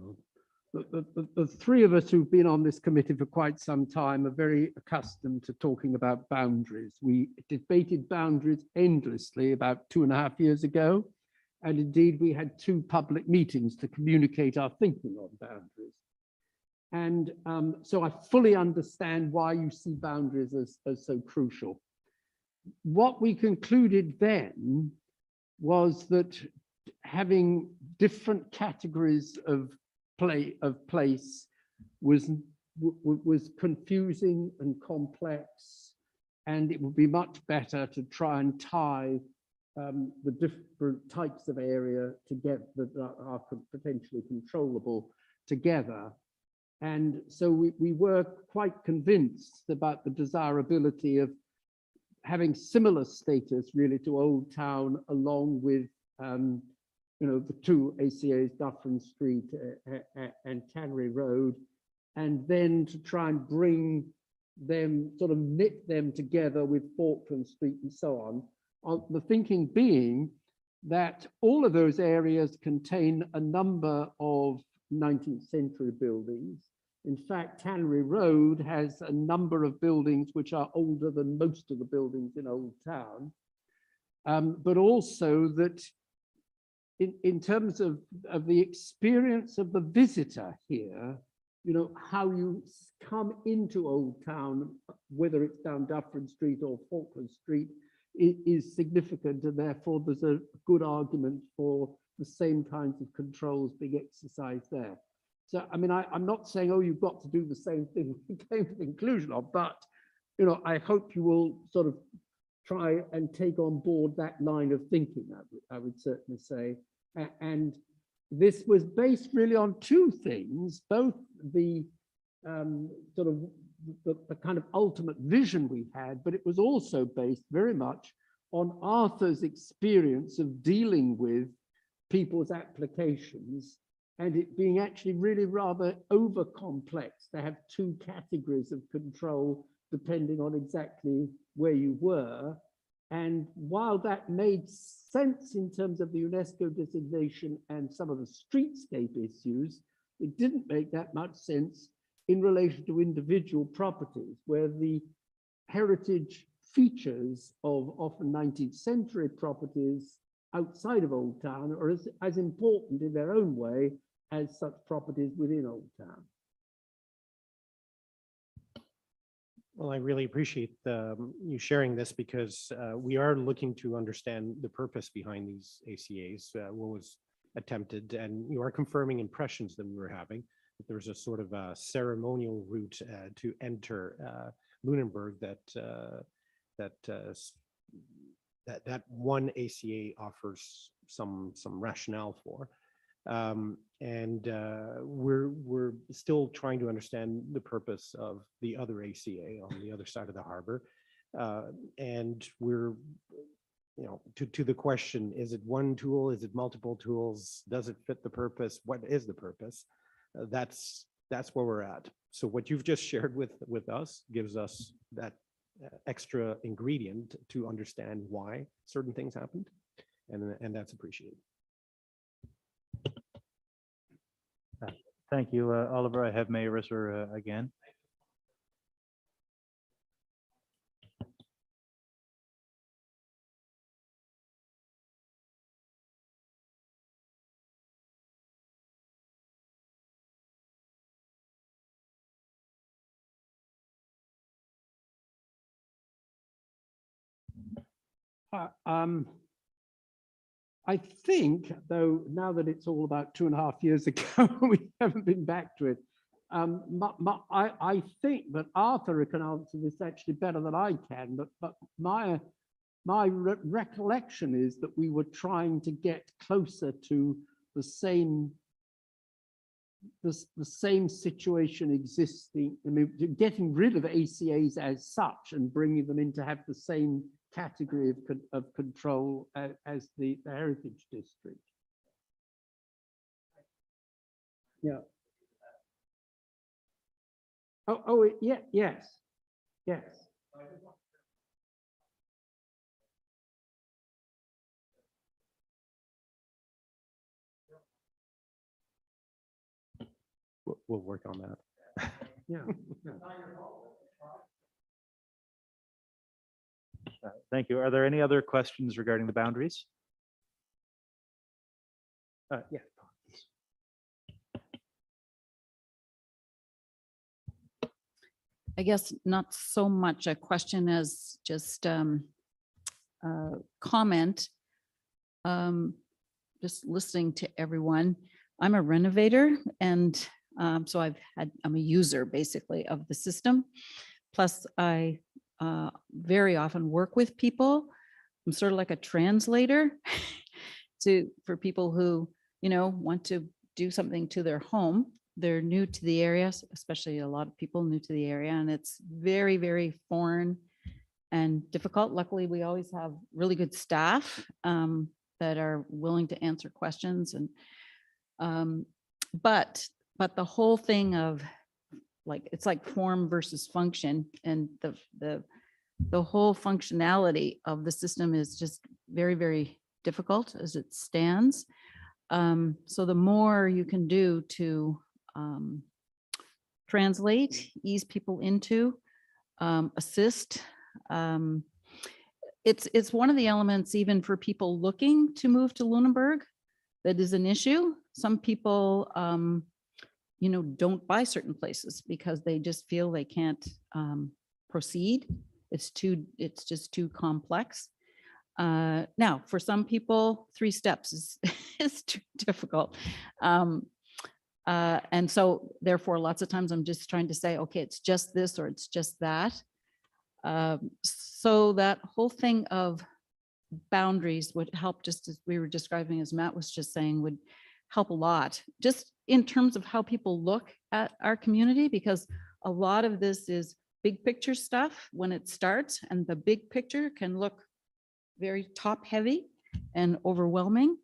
The three of us who've been on this committee for quite some time are very accustomed to talking about boundaries. We debated boundaries endlessly about 2.5 years ago. And indeed, we had 2 public meetings to communicate our thinking on boundaries. And so I fully understand why you see boundaries as so crucial. What we concluded then was that having different categories of place was confusing and complex, and it would be much better to try and tie the different types of area together that are potentially controllable together. And so we were quite convinced about the desirability of having similar status really to Old Town, along with the 2 ACAs, Dufferin Street and Tannery Road, and then to try and bring them, sort of knit them together with Falkland Street and so on. The thinking being that all of those areas contain a number of 19th century buildings. In fact, Tannery Road has a number of buildings which are older than most of the buildings in Old Town, but also that in terms of the experience of the visitor here, how you come into Old Town, whether it's down Dufferin Street or Falkland Street, is significant, and therefore there's a good argument for the same kinds of controls being exercised there. So, I mean, I'm not saying, oh, you've got to do the same thing we came to the conclusion of, but, I hope you will sort of try and take on board that line of thinking, I would certainly say. And this was based really on 2 things, both the sort of the kind of ultimate vision we had, but it was also based very much on Arthur's experience of dealing with people's applications, and it being actually really rather over complex to have 2 categories of control depending on exactly where you were. And while that made sense in terms of the UNESCO designation and some of the streetscape issues, it didn't make that much sense in relation to individual properties, where the heritage features of often 19th century properties outside of Old Town are as important in their own way as such properties within Old Town. Well, I really appreciate you sharing this, because we are looking to understand the purpose behind these ACAs, what was attempted, and you are confirming impressions that we were having, that there's a sort of a ceremonial route to enter Lunenburg that one ACA offers some rationale for. We're still trying to understand the purpose of the other ACA on the other side of the harbor. And we're to the question, is it one tool? Is it multiple tools? Does it fit the purpose? What is the purpose? That's where we're at. So what you've just shared with us gives us that extra ingredient to understand why certain things happened, and that's appreciated. Thank you, Oliver. I have Mayor Risser again. I think, though, now that it's all about 2.5 years ago, we haven't been back to it. I think that Arthur can answer this actually better than I can, but my recollection is that we were trying to get closer to the same situation existing. I mean, getting rid of ACAs as such and bringing them in to have the same category of control as the Heritage District. Yeah. Oh, yeah, yes, yes. We'll work on that. Yeah. Thank you. Are there any other questions regarding the boundaries? Yeah. I guess not so much a question as just comment. Just listening to everyone. I'm a renovator, and so I'm a user basically of the system. Plus, I very often work with people. I'm sort of like a translator for people who, want to do something to their home. They're new to the area, especially a lot of people new to the area, and it's very, very foreign and difficult. Luckily, we always have really good staff that are willing to answer questions. And but the whole thing of it's like form versus function, and the whole functionality of the system is just very, very difficult as it stands. So the more you can do to translate, ease people into, assist. It's one of the elements even for people looking to move to Lunenburg that is an issue. Some people, don't buy certain places because they just feel they can't proceed. It's just too complex. Now, for some people, 3 steps is too difficult. And so therefore, lots of times I'm just trying to say, okay, it's just this or it's just that. So that whole thing of boundaries would help, just as we were describing, as Matt was just saying, would help a lot, just in terms of how people look at our community, because a lot of this is big picture stuff when it starts, and the big picture can look very top heavy and overwhelming.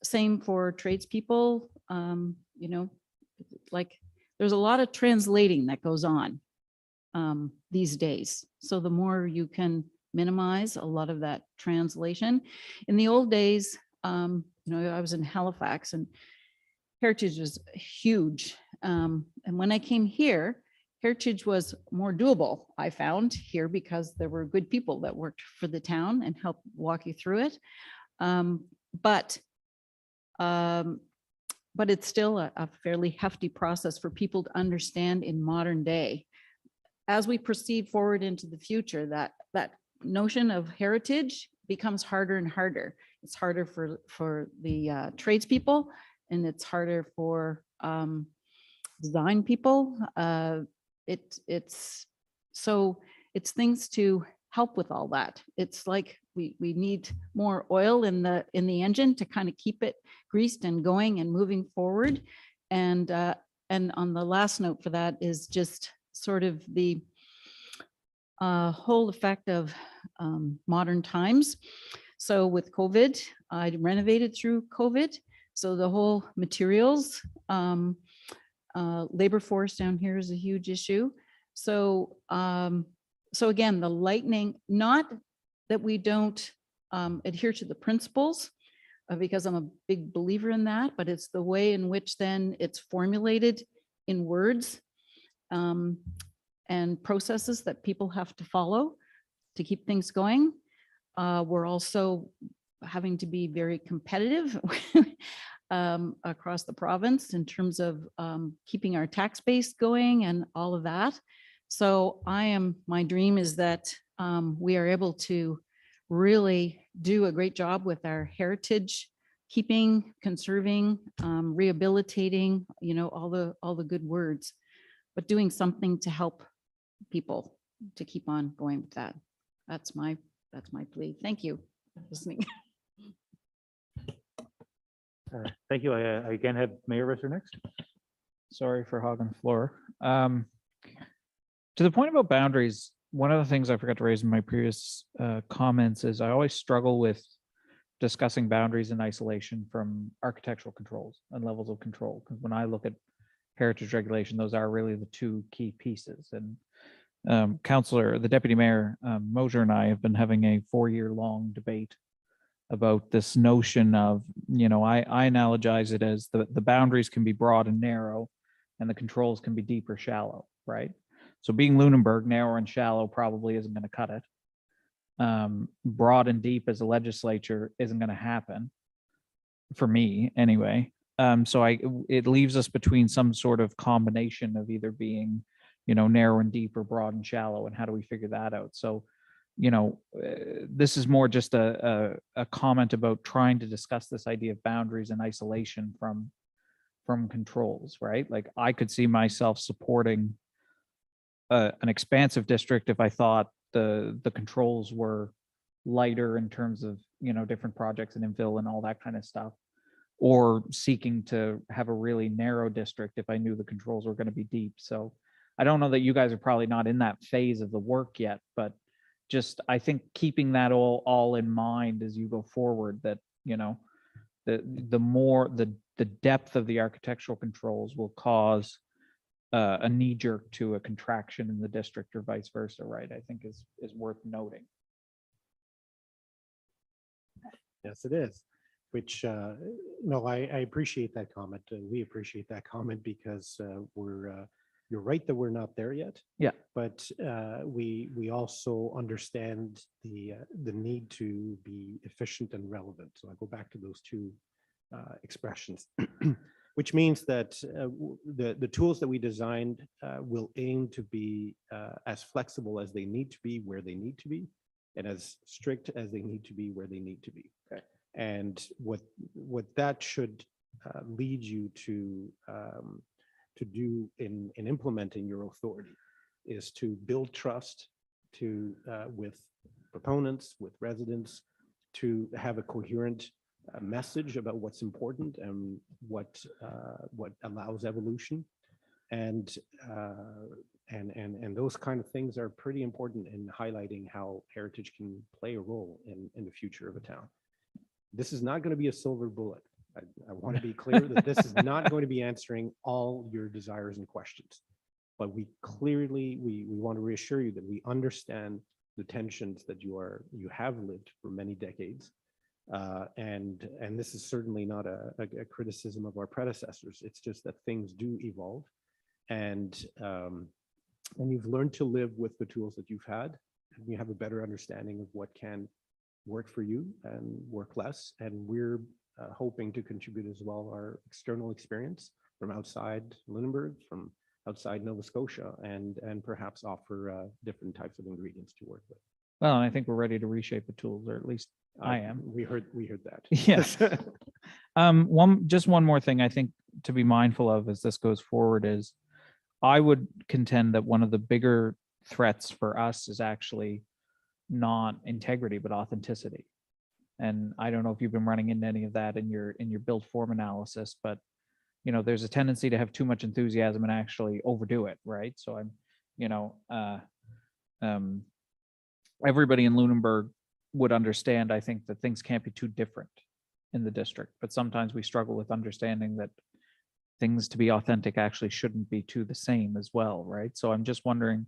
Same for tradespeople. There's a lot of translating that goes on these days. So the more you can minimize a lot of that translation. In the old days, I was in Halifax and Heritage was huge. And when I came here, Heritage was more doable, I found here, because there were good people that worked for the town and helped walk you through it. But it's still a fairly hefty process for people to understand in modern day. As we proceed forward into the future, that notion of heritage becomes harder and harder. It's harder for the tradespeople, and it's harder for design people. It's things to help with all that. It's like we need more oil in the engine to kind of keep it greased and going and moving forward. And on the last note for that is just sort of the whole effect of modern times. So with COVID, I renovated through COVID. So the whole materials, labor force down here is a huge issue. So, so again, the lightning, not that we don't adhere to the principles, because I'm a big believer in that, but it's the way in which then it's formulated in words and processes that people have to follow to keep things going. We're also having to be very competitive across the province in terms of keeping our tax base going and all of that. So my dream is that we are able to really do a great job with our heritage, keeping, conserving, rehabilitating, all the good words, but doing something to help people to keep on going with that. That's my plea. Thank you for listening. Thank you. I again have Mayor Risser next. Sorry for hogging the floor. To the point about boundaries, one of the things I forgot to raise in my previous comments is I always struggle with discussing boundaries in isolation from architectural controls and levels of control. Because when I look at heritage regulation, those are really the two key pieces. And Councillor, the Deputy Mayor, Mosier and I have been having a 4-year-long debate about this notion of, I analogize it as the boundaries can be broad and narrow, and the controls can be deep or shallow, right? So being Lunenburg, narrow and shallow probably isn't going to cut it. Broad and deep as a legislature isn't going to happen for me anyway. So it leaves us between some sort of combination of either being, narrow and deep or broad and shallow. And how do we figure that out? So, this is more just a comment about trying to discuss this idea of boundaries in isolation from controls, right? Like I could see myself supporting an expansive district if I thought the controls were lighter in terms of, different projects and infill and all that kind of stuff, or seeking to have a really narrow district if I knew the controls were going to be deep. So I don't know that you guys are probably not in that phase of the work yet, but just I think keeping that all in mind as you go forward, that the more the depth of the architectural controls will cause a knee jerk to a contraction in the district or vice versa, right? I think is worth noting. Yes, it is. Which, no, I appreciate that comment. We appreciate that comment because you're right that we're not there yet. Yeah. But we also understand the need to be efficient and relevant. So I go back to those two expressions, which means that the tools that we designed will aim to be as flexible as they need to be where they need to be, and as strict as they need to be where they need to be. Okay. And what that should lead you to do in implementing your authority is to build trust with proponents, with residents, to have a coherent message about what's important and what allows evolution, and those kind of things are pretty important in highlighting how heritage can play a role in the future of a town. This is not going to be a silver bullet. I want to be clear that this is not going to be answering all your desires and questions, but we want to reassure you that we understand the tensions that you have lived for many decades. And this is certainly not a criticism of our predecessors. It's just that things do evolve, and you've learned to live with the tools that you've had, and you have a better understanding of what can work for you and work less. And we're hoping to contribute as well our external experience from outside Lunenburg, from outside Nova Scotia, and perhaps offer different types of ingredients to work with. Well, and I think we're ready to reshape the tools, or at least I am. We heard that. Yes. Just one more thing I think to be mindful of as this goes forward is I would contend that one of the bigger threats for us is actually not integrity, but authenticity. And I don't know if you've been running into any of that in your build form analysis, but there's a tendency to have too much enthusiasm and actually overdo it, right? So I'm, everybody in Lunenburg would understand, I think, that things can't be too different in the district, but sometimes we struggle with understanding that things to be authentic actually shouldn't be too the same as well, right? So I'm just wondering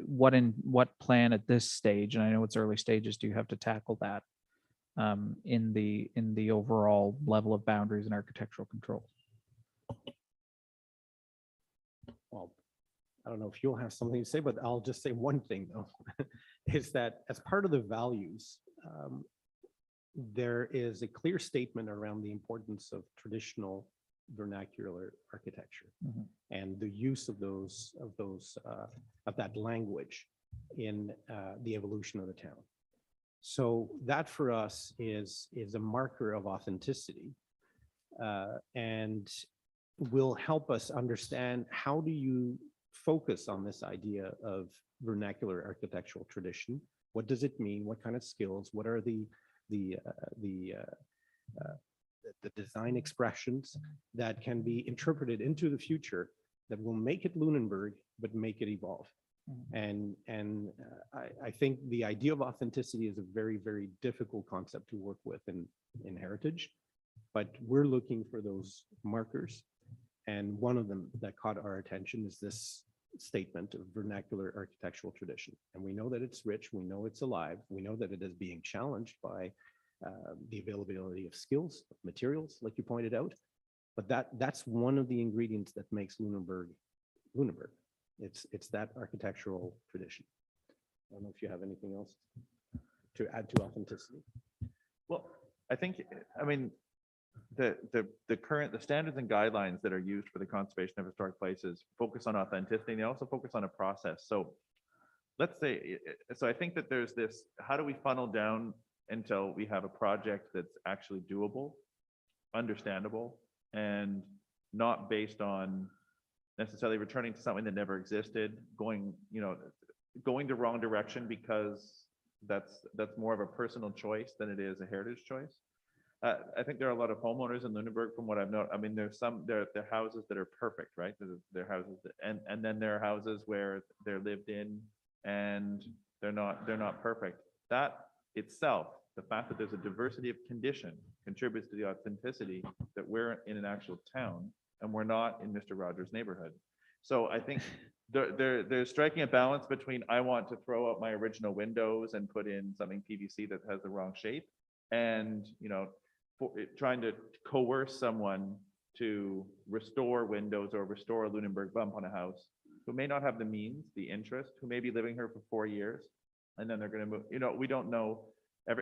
what plan at this stage, and I know it's early stages, do you have to tackle that in the overall level of boundaries and architectural control? Well, I don't know if you'll have something to say, but I'll just say one thing though, is that as part of the values, there is a clear statement around the importance of traditional vernacular architecture and the use of that language in the evolution of the town. So that for us is a marker of authenticity and will help us understand how do you focus on this idea of vernacular architectural tradition. What does it mean? What kind of skills? What are the design expressions that can be interpreted into the future that will make it Lunenburg, but make it evolve? And I think the idea of authenticity is a very, very difficult concept to work with in heritage, but we're looking for those markers. And one of them that caught our attention is this statement of vernacular architectural tradition. And we know that it's rich, we know it's alive, we know that it is being challenged by the availability of skills, materials, like you pointed out. But that's one of the ingredients that makes Lunenburg Lunenburg. It's that architectural tradition. I don't know if you have anything else to add to authenticity. Well, I think, I mean, the standards and guidelines that are used for the conservation of historic places focus on authenticity, and they also focus on a process. So let's say, so I think that there's this, how do we funnel down until we have a project that's actually doable, understandable, and not based on necessarily returning to something that never existed, going the wrong direction because that's more of a personal choice than it is a heritage choice. I think there are a lot of homeowners in Lunenburg, from what I've known. I mean, there's some there are houses that are perfect, right? There are houses and then there are houses where they're lived in and they're not perfect. That itself, the fact that there's a diversity of condition, contributes to the authenticity that we're in an actual town and we're not in Mr. Rogers' neighborhood. So I think they're striking a balance between, I want to throw out my original windows and put in something PVC that has the wrong shape, and trying to coerce someone to restore windows or restore a Lunenburg bump on a house who may not have the means, the interest, who may be living here for 4 years, and then they're going to move. We don't know.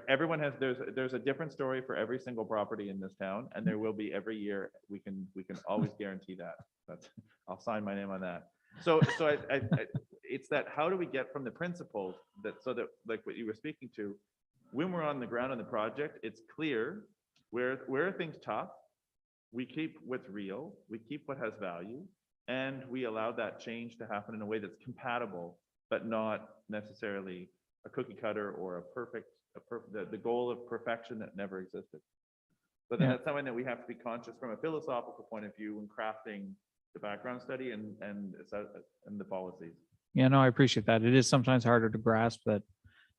Everyone has, there's a different story for every single property in this town, and there will be every year. We can always guarantee that. I'll sign my name on that. So it's that, how do we get from the principles so that like what you were speaking to, when we're on the ground on the project, it's clear where are things tough, we keep what's real, we keep what has value, and we allow that change to happen in a way that's compatible, but not necessarily a cookie cutter or the goal of perfection that never existed. But then that's something that we have to be conscious from a philosophical point of view when crafting the background study and the policies. Yeah, no, I appreciate that. It is sometimes harder to grasp that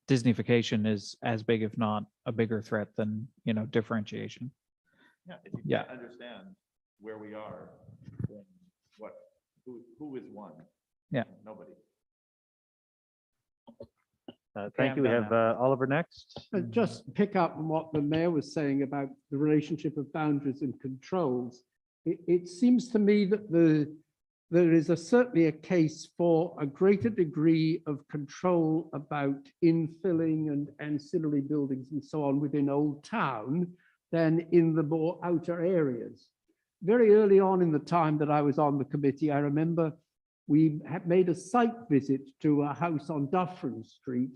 Disneyfication is as big, if not a bigger threat than, differentiation. Yeah, if you can't understand where we are, then who is one? Yeah. Nobody. Thank you. We have Oliver next. Just pick up on what the mayor was saying about the relationship of boundaries and controls. It seems to me that there is certainly a case for a greater degree of control about infilling and ancillary buildings and so on within Old Town than in the more outer areas. Very early on in the time that I was on the committee, I remember we had made a site visit to a house on Dufferin Street.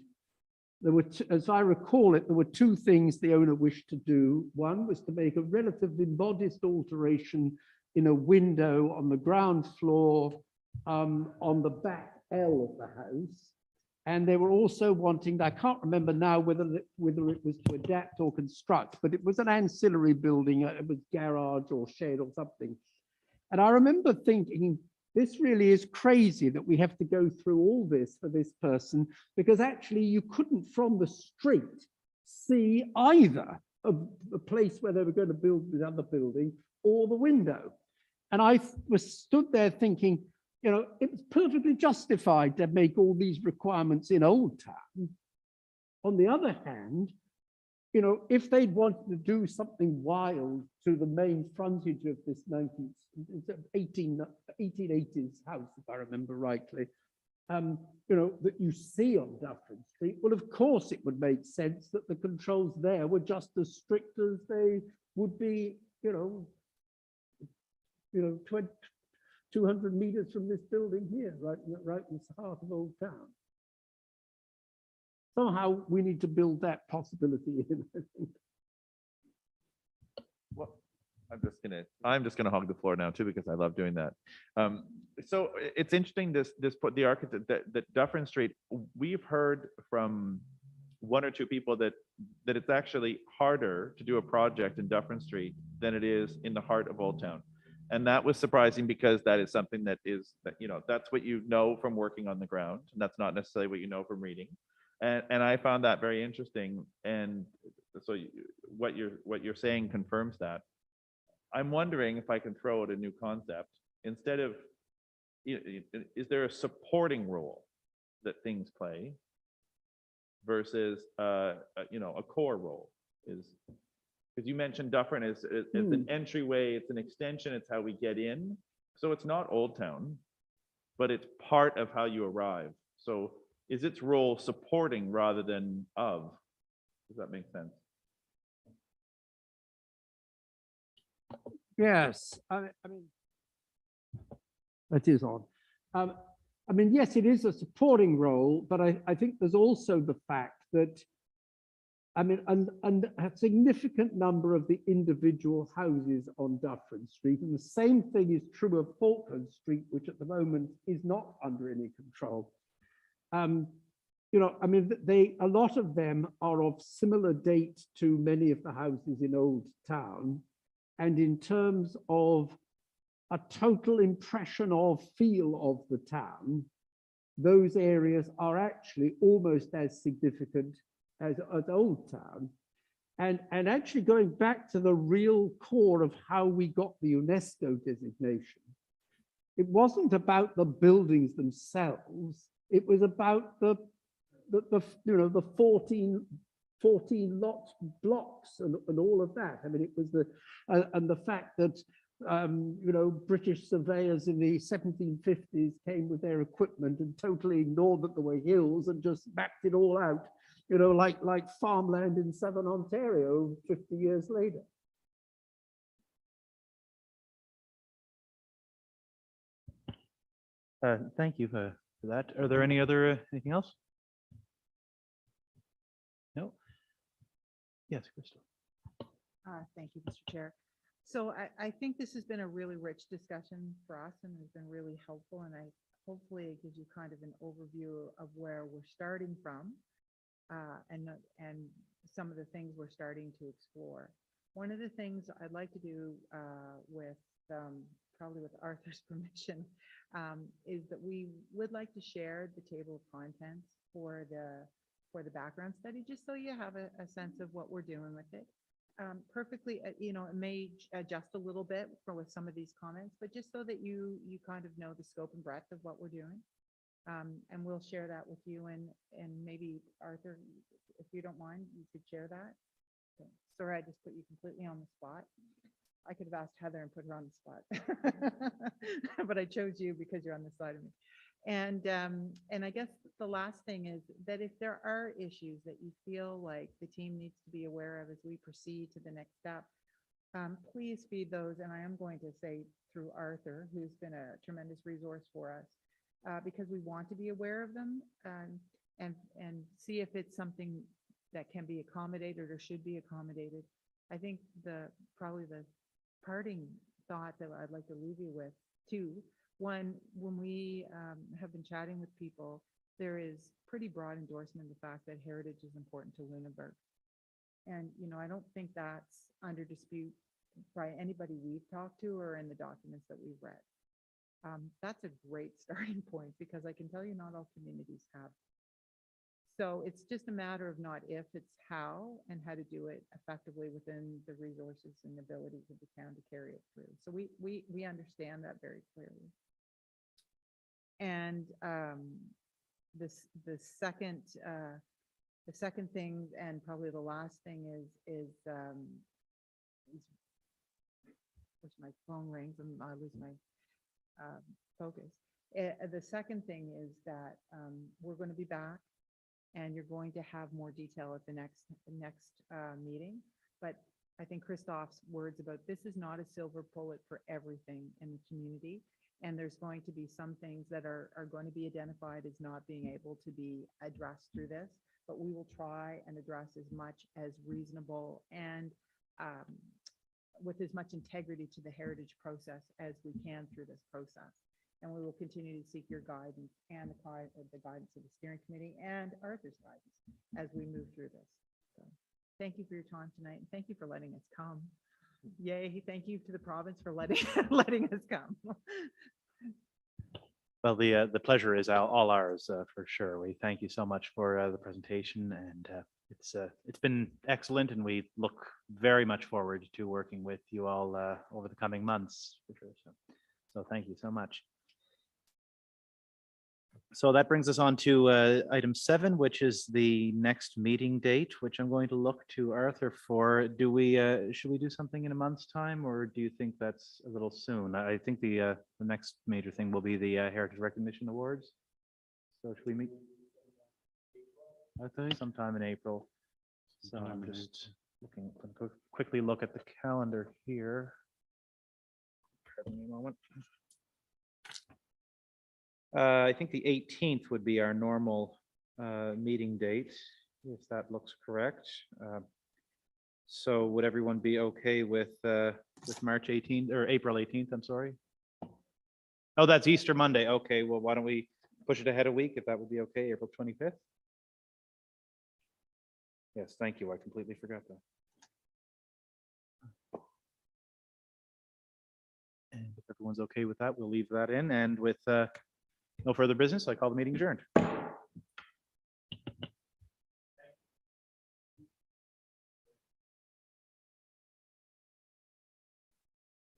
There were, as I recall it, there were two things the owner wished to do. One was to make a relatively modest alteration in a window on the ground floor on the back L of the house. And they were also wanting, I can't remember now whether it was to adapt or construct, but it was an ancillary building, it was garage or shed or something. And I remember thinking, this really is crazy that we have to go through all this for this person, because actually you couldn't from the street see either of the place where they were going to build the other building or the window. And I was stood there thinking, you know, it was perfectly justified to make all these requirements in Old Town. On the other hand, you know, if they'd wanted to do something wild to the main frontage of this 1880s house, if I remember rightly, you know, that you see on Dufferin Street, well, of course, it would make sense that the controls there were just as strict as they would be, you know, 200 meters from this building here, right in the heart of Old Town. Somehow we need to build that possibility in. I think. Well, I'm just gonna hog the floor now too, because I love doing that. So it's interesting, the architect, that Dufferin Street, we've heard from one or two people that it's actually harder to do a project in Dufferin Street than it is in the heart of Old Town. And that was surprising, because that is something that you know, that's what you know from working on the ground, and that's not necessarily what you know from reading. And I found that very interesting. And so what you're saying confirms that. I'm wondering if I can throw out a new concept. Instead of, is there a supporting role that things play versus, you know, a core role? Because you mentioned Dufferin is an entryway, it's an extension, it's how we get in. So it's not Old Town, but it's part of how you arrive. So is its role supporting rather than of? Does that make sense? Yes, I mean, that is odd. I mean, yes, it is a supporting role, but I think there's also the fact that, I mean, and a significant number of the individual houses on Dufferin Street, and the same thing is true of Falkland Street, which at the moment is not under any control. You know, I mean, a lot of them are of similar date to many of the houses in Old Town. And in terms of a total impression of feel of the town, those areas are actually almost as significant as Old Town. And actually going back to the real core of how we got the UNESCO designation, it wasn't about the buildings themselves, it was about the 14 lot blocks and all of that. I mean, it was and the fact that, you know, British surveyors in the 1750s came with their equipment and totally ignored that there were hills and just mapped it all out, you know, like farmland in southern Ontario 50 years later. Thank you for that. Are there anything else? No? Yes, Crystal. Thank you, Mr. Chair. So I think this has been a really rich discussion for us and has been really helpful. And hopefully it gives you kind of an overview of where we're starting from and some of the things we're starting to explore. One of the things I'd like to do with probably with Arthur's permission is that we would like to share the table of contents for the background study, just so you have a sense of what we're doing with it. Perfectly, you know, it may adjust a little bit with some of these comments, but just so that you kind of know the scope and breadth of what we're doing. And we'll share that with you, and maybe Arthur, if you don't mind, you could share that. Okay. Sorry, I just put you completely on the spot. I could have asked Heather and put her on the spot, but I chose you because you're on the side of me. And I guess the last thing is that if there are issues that you feel like the team needs to be aware of as we proceed to the next step, please feed those. And I am going to say through Arthur, who's been a tremendous resource for us, because we want to be aware of them and see if it's something that can be accommodated or should be accommodated. I think probably the parting thought that I'd like to leave you with too. One, when we have been chatting with people, there is pretty broad endorsement of the fact that heritage is important to Lunenburg. And, you know, I don't think that's under dispute by anybody we've talked to or in the documents that we've read. That's a great starting point because I can tell you not all communities have. So it's just a matter of not if, it's how and how to do it effectively within the resources and abilities of the town to carry it through. So we understand that very clearly. And the second thing, and probably the last thing is which my phone rings and I lose my focus. The second thing is that we're going to be back and you're going to have more detail at the next meeting. But I think Christoph's words about this is not a silver bullet for everything in the community. And there's going to be some things that are going to be identified as not being able to be addressed through this, but we will try and address as much as reasonable and with as much integrity to the heritage process as we can through this process. And we will continue to seek your guidance and the guidance of the steering committee and Arthur's guidance as we move through this. So, thank you for your time tonight. And thank you for letting us come. Yay, thank you to the province for letting us come. Well, the pleasure is all ours for sure. We thank you so much for the presentation, and it's been excellent, and we look very much forward to working with you all over the coming months. For sure. So thank you so much. So that brings us on to item 7, which is the next meeting date, which I'm going to look to Arthur for. Do we should we do something in a month's time, or do you think that's a little soon? I think the next major thing will be the Heritage Recognition Awards. So should we meet? I think sometime in April. So I'm just looking, quickly look at the calendar here. Pardon me a moment. I think the 18th would be our normal meeting date, if that looks correct. So would everyone be okay with March 18th or April 18th? I'm sorry. Oh, that's Easter Monday. Okay, well, why don't we push it ahead a week if that would be okay, April 25th? Yes, thank you. I completely forgot that. And if everyone's okay with that, we'll leave that in. And with no further business, I call the meeting adjourned.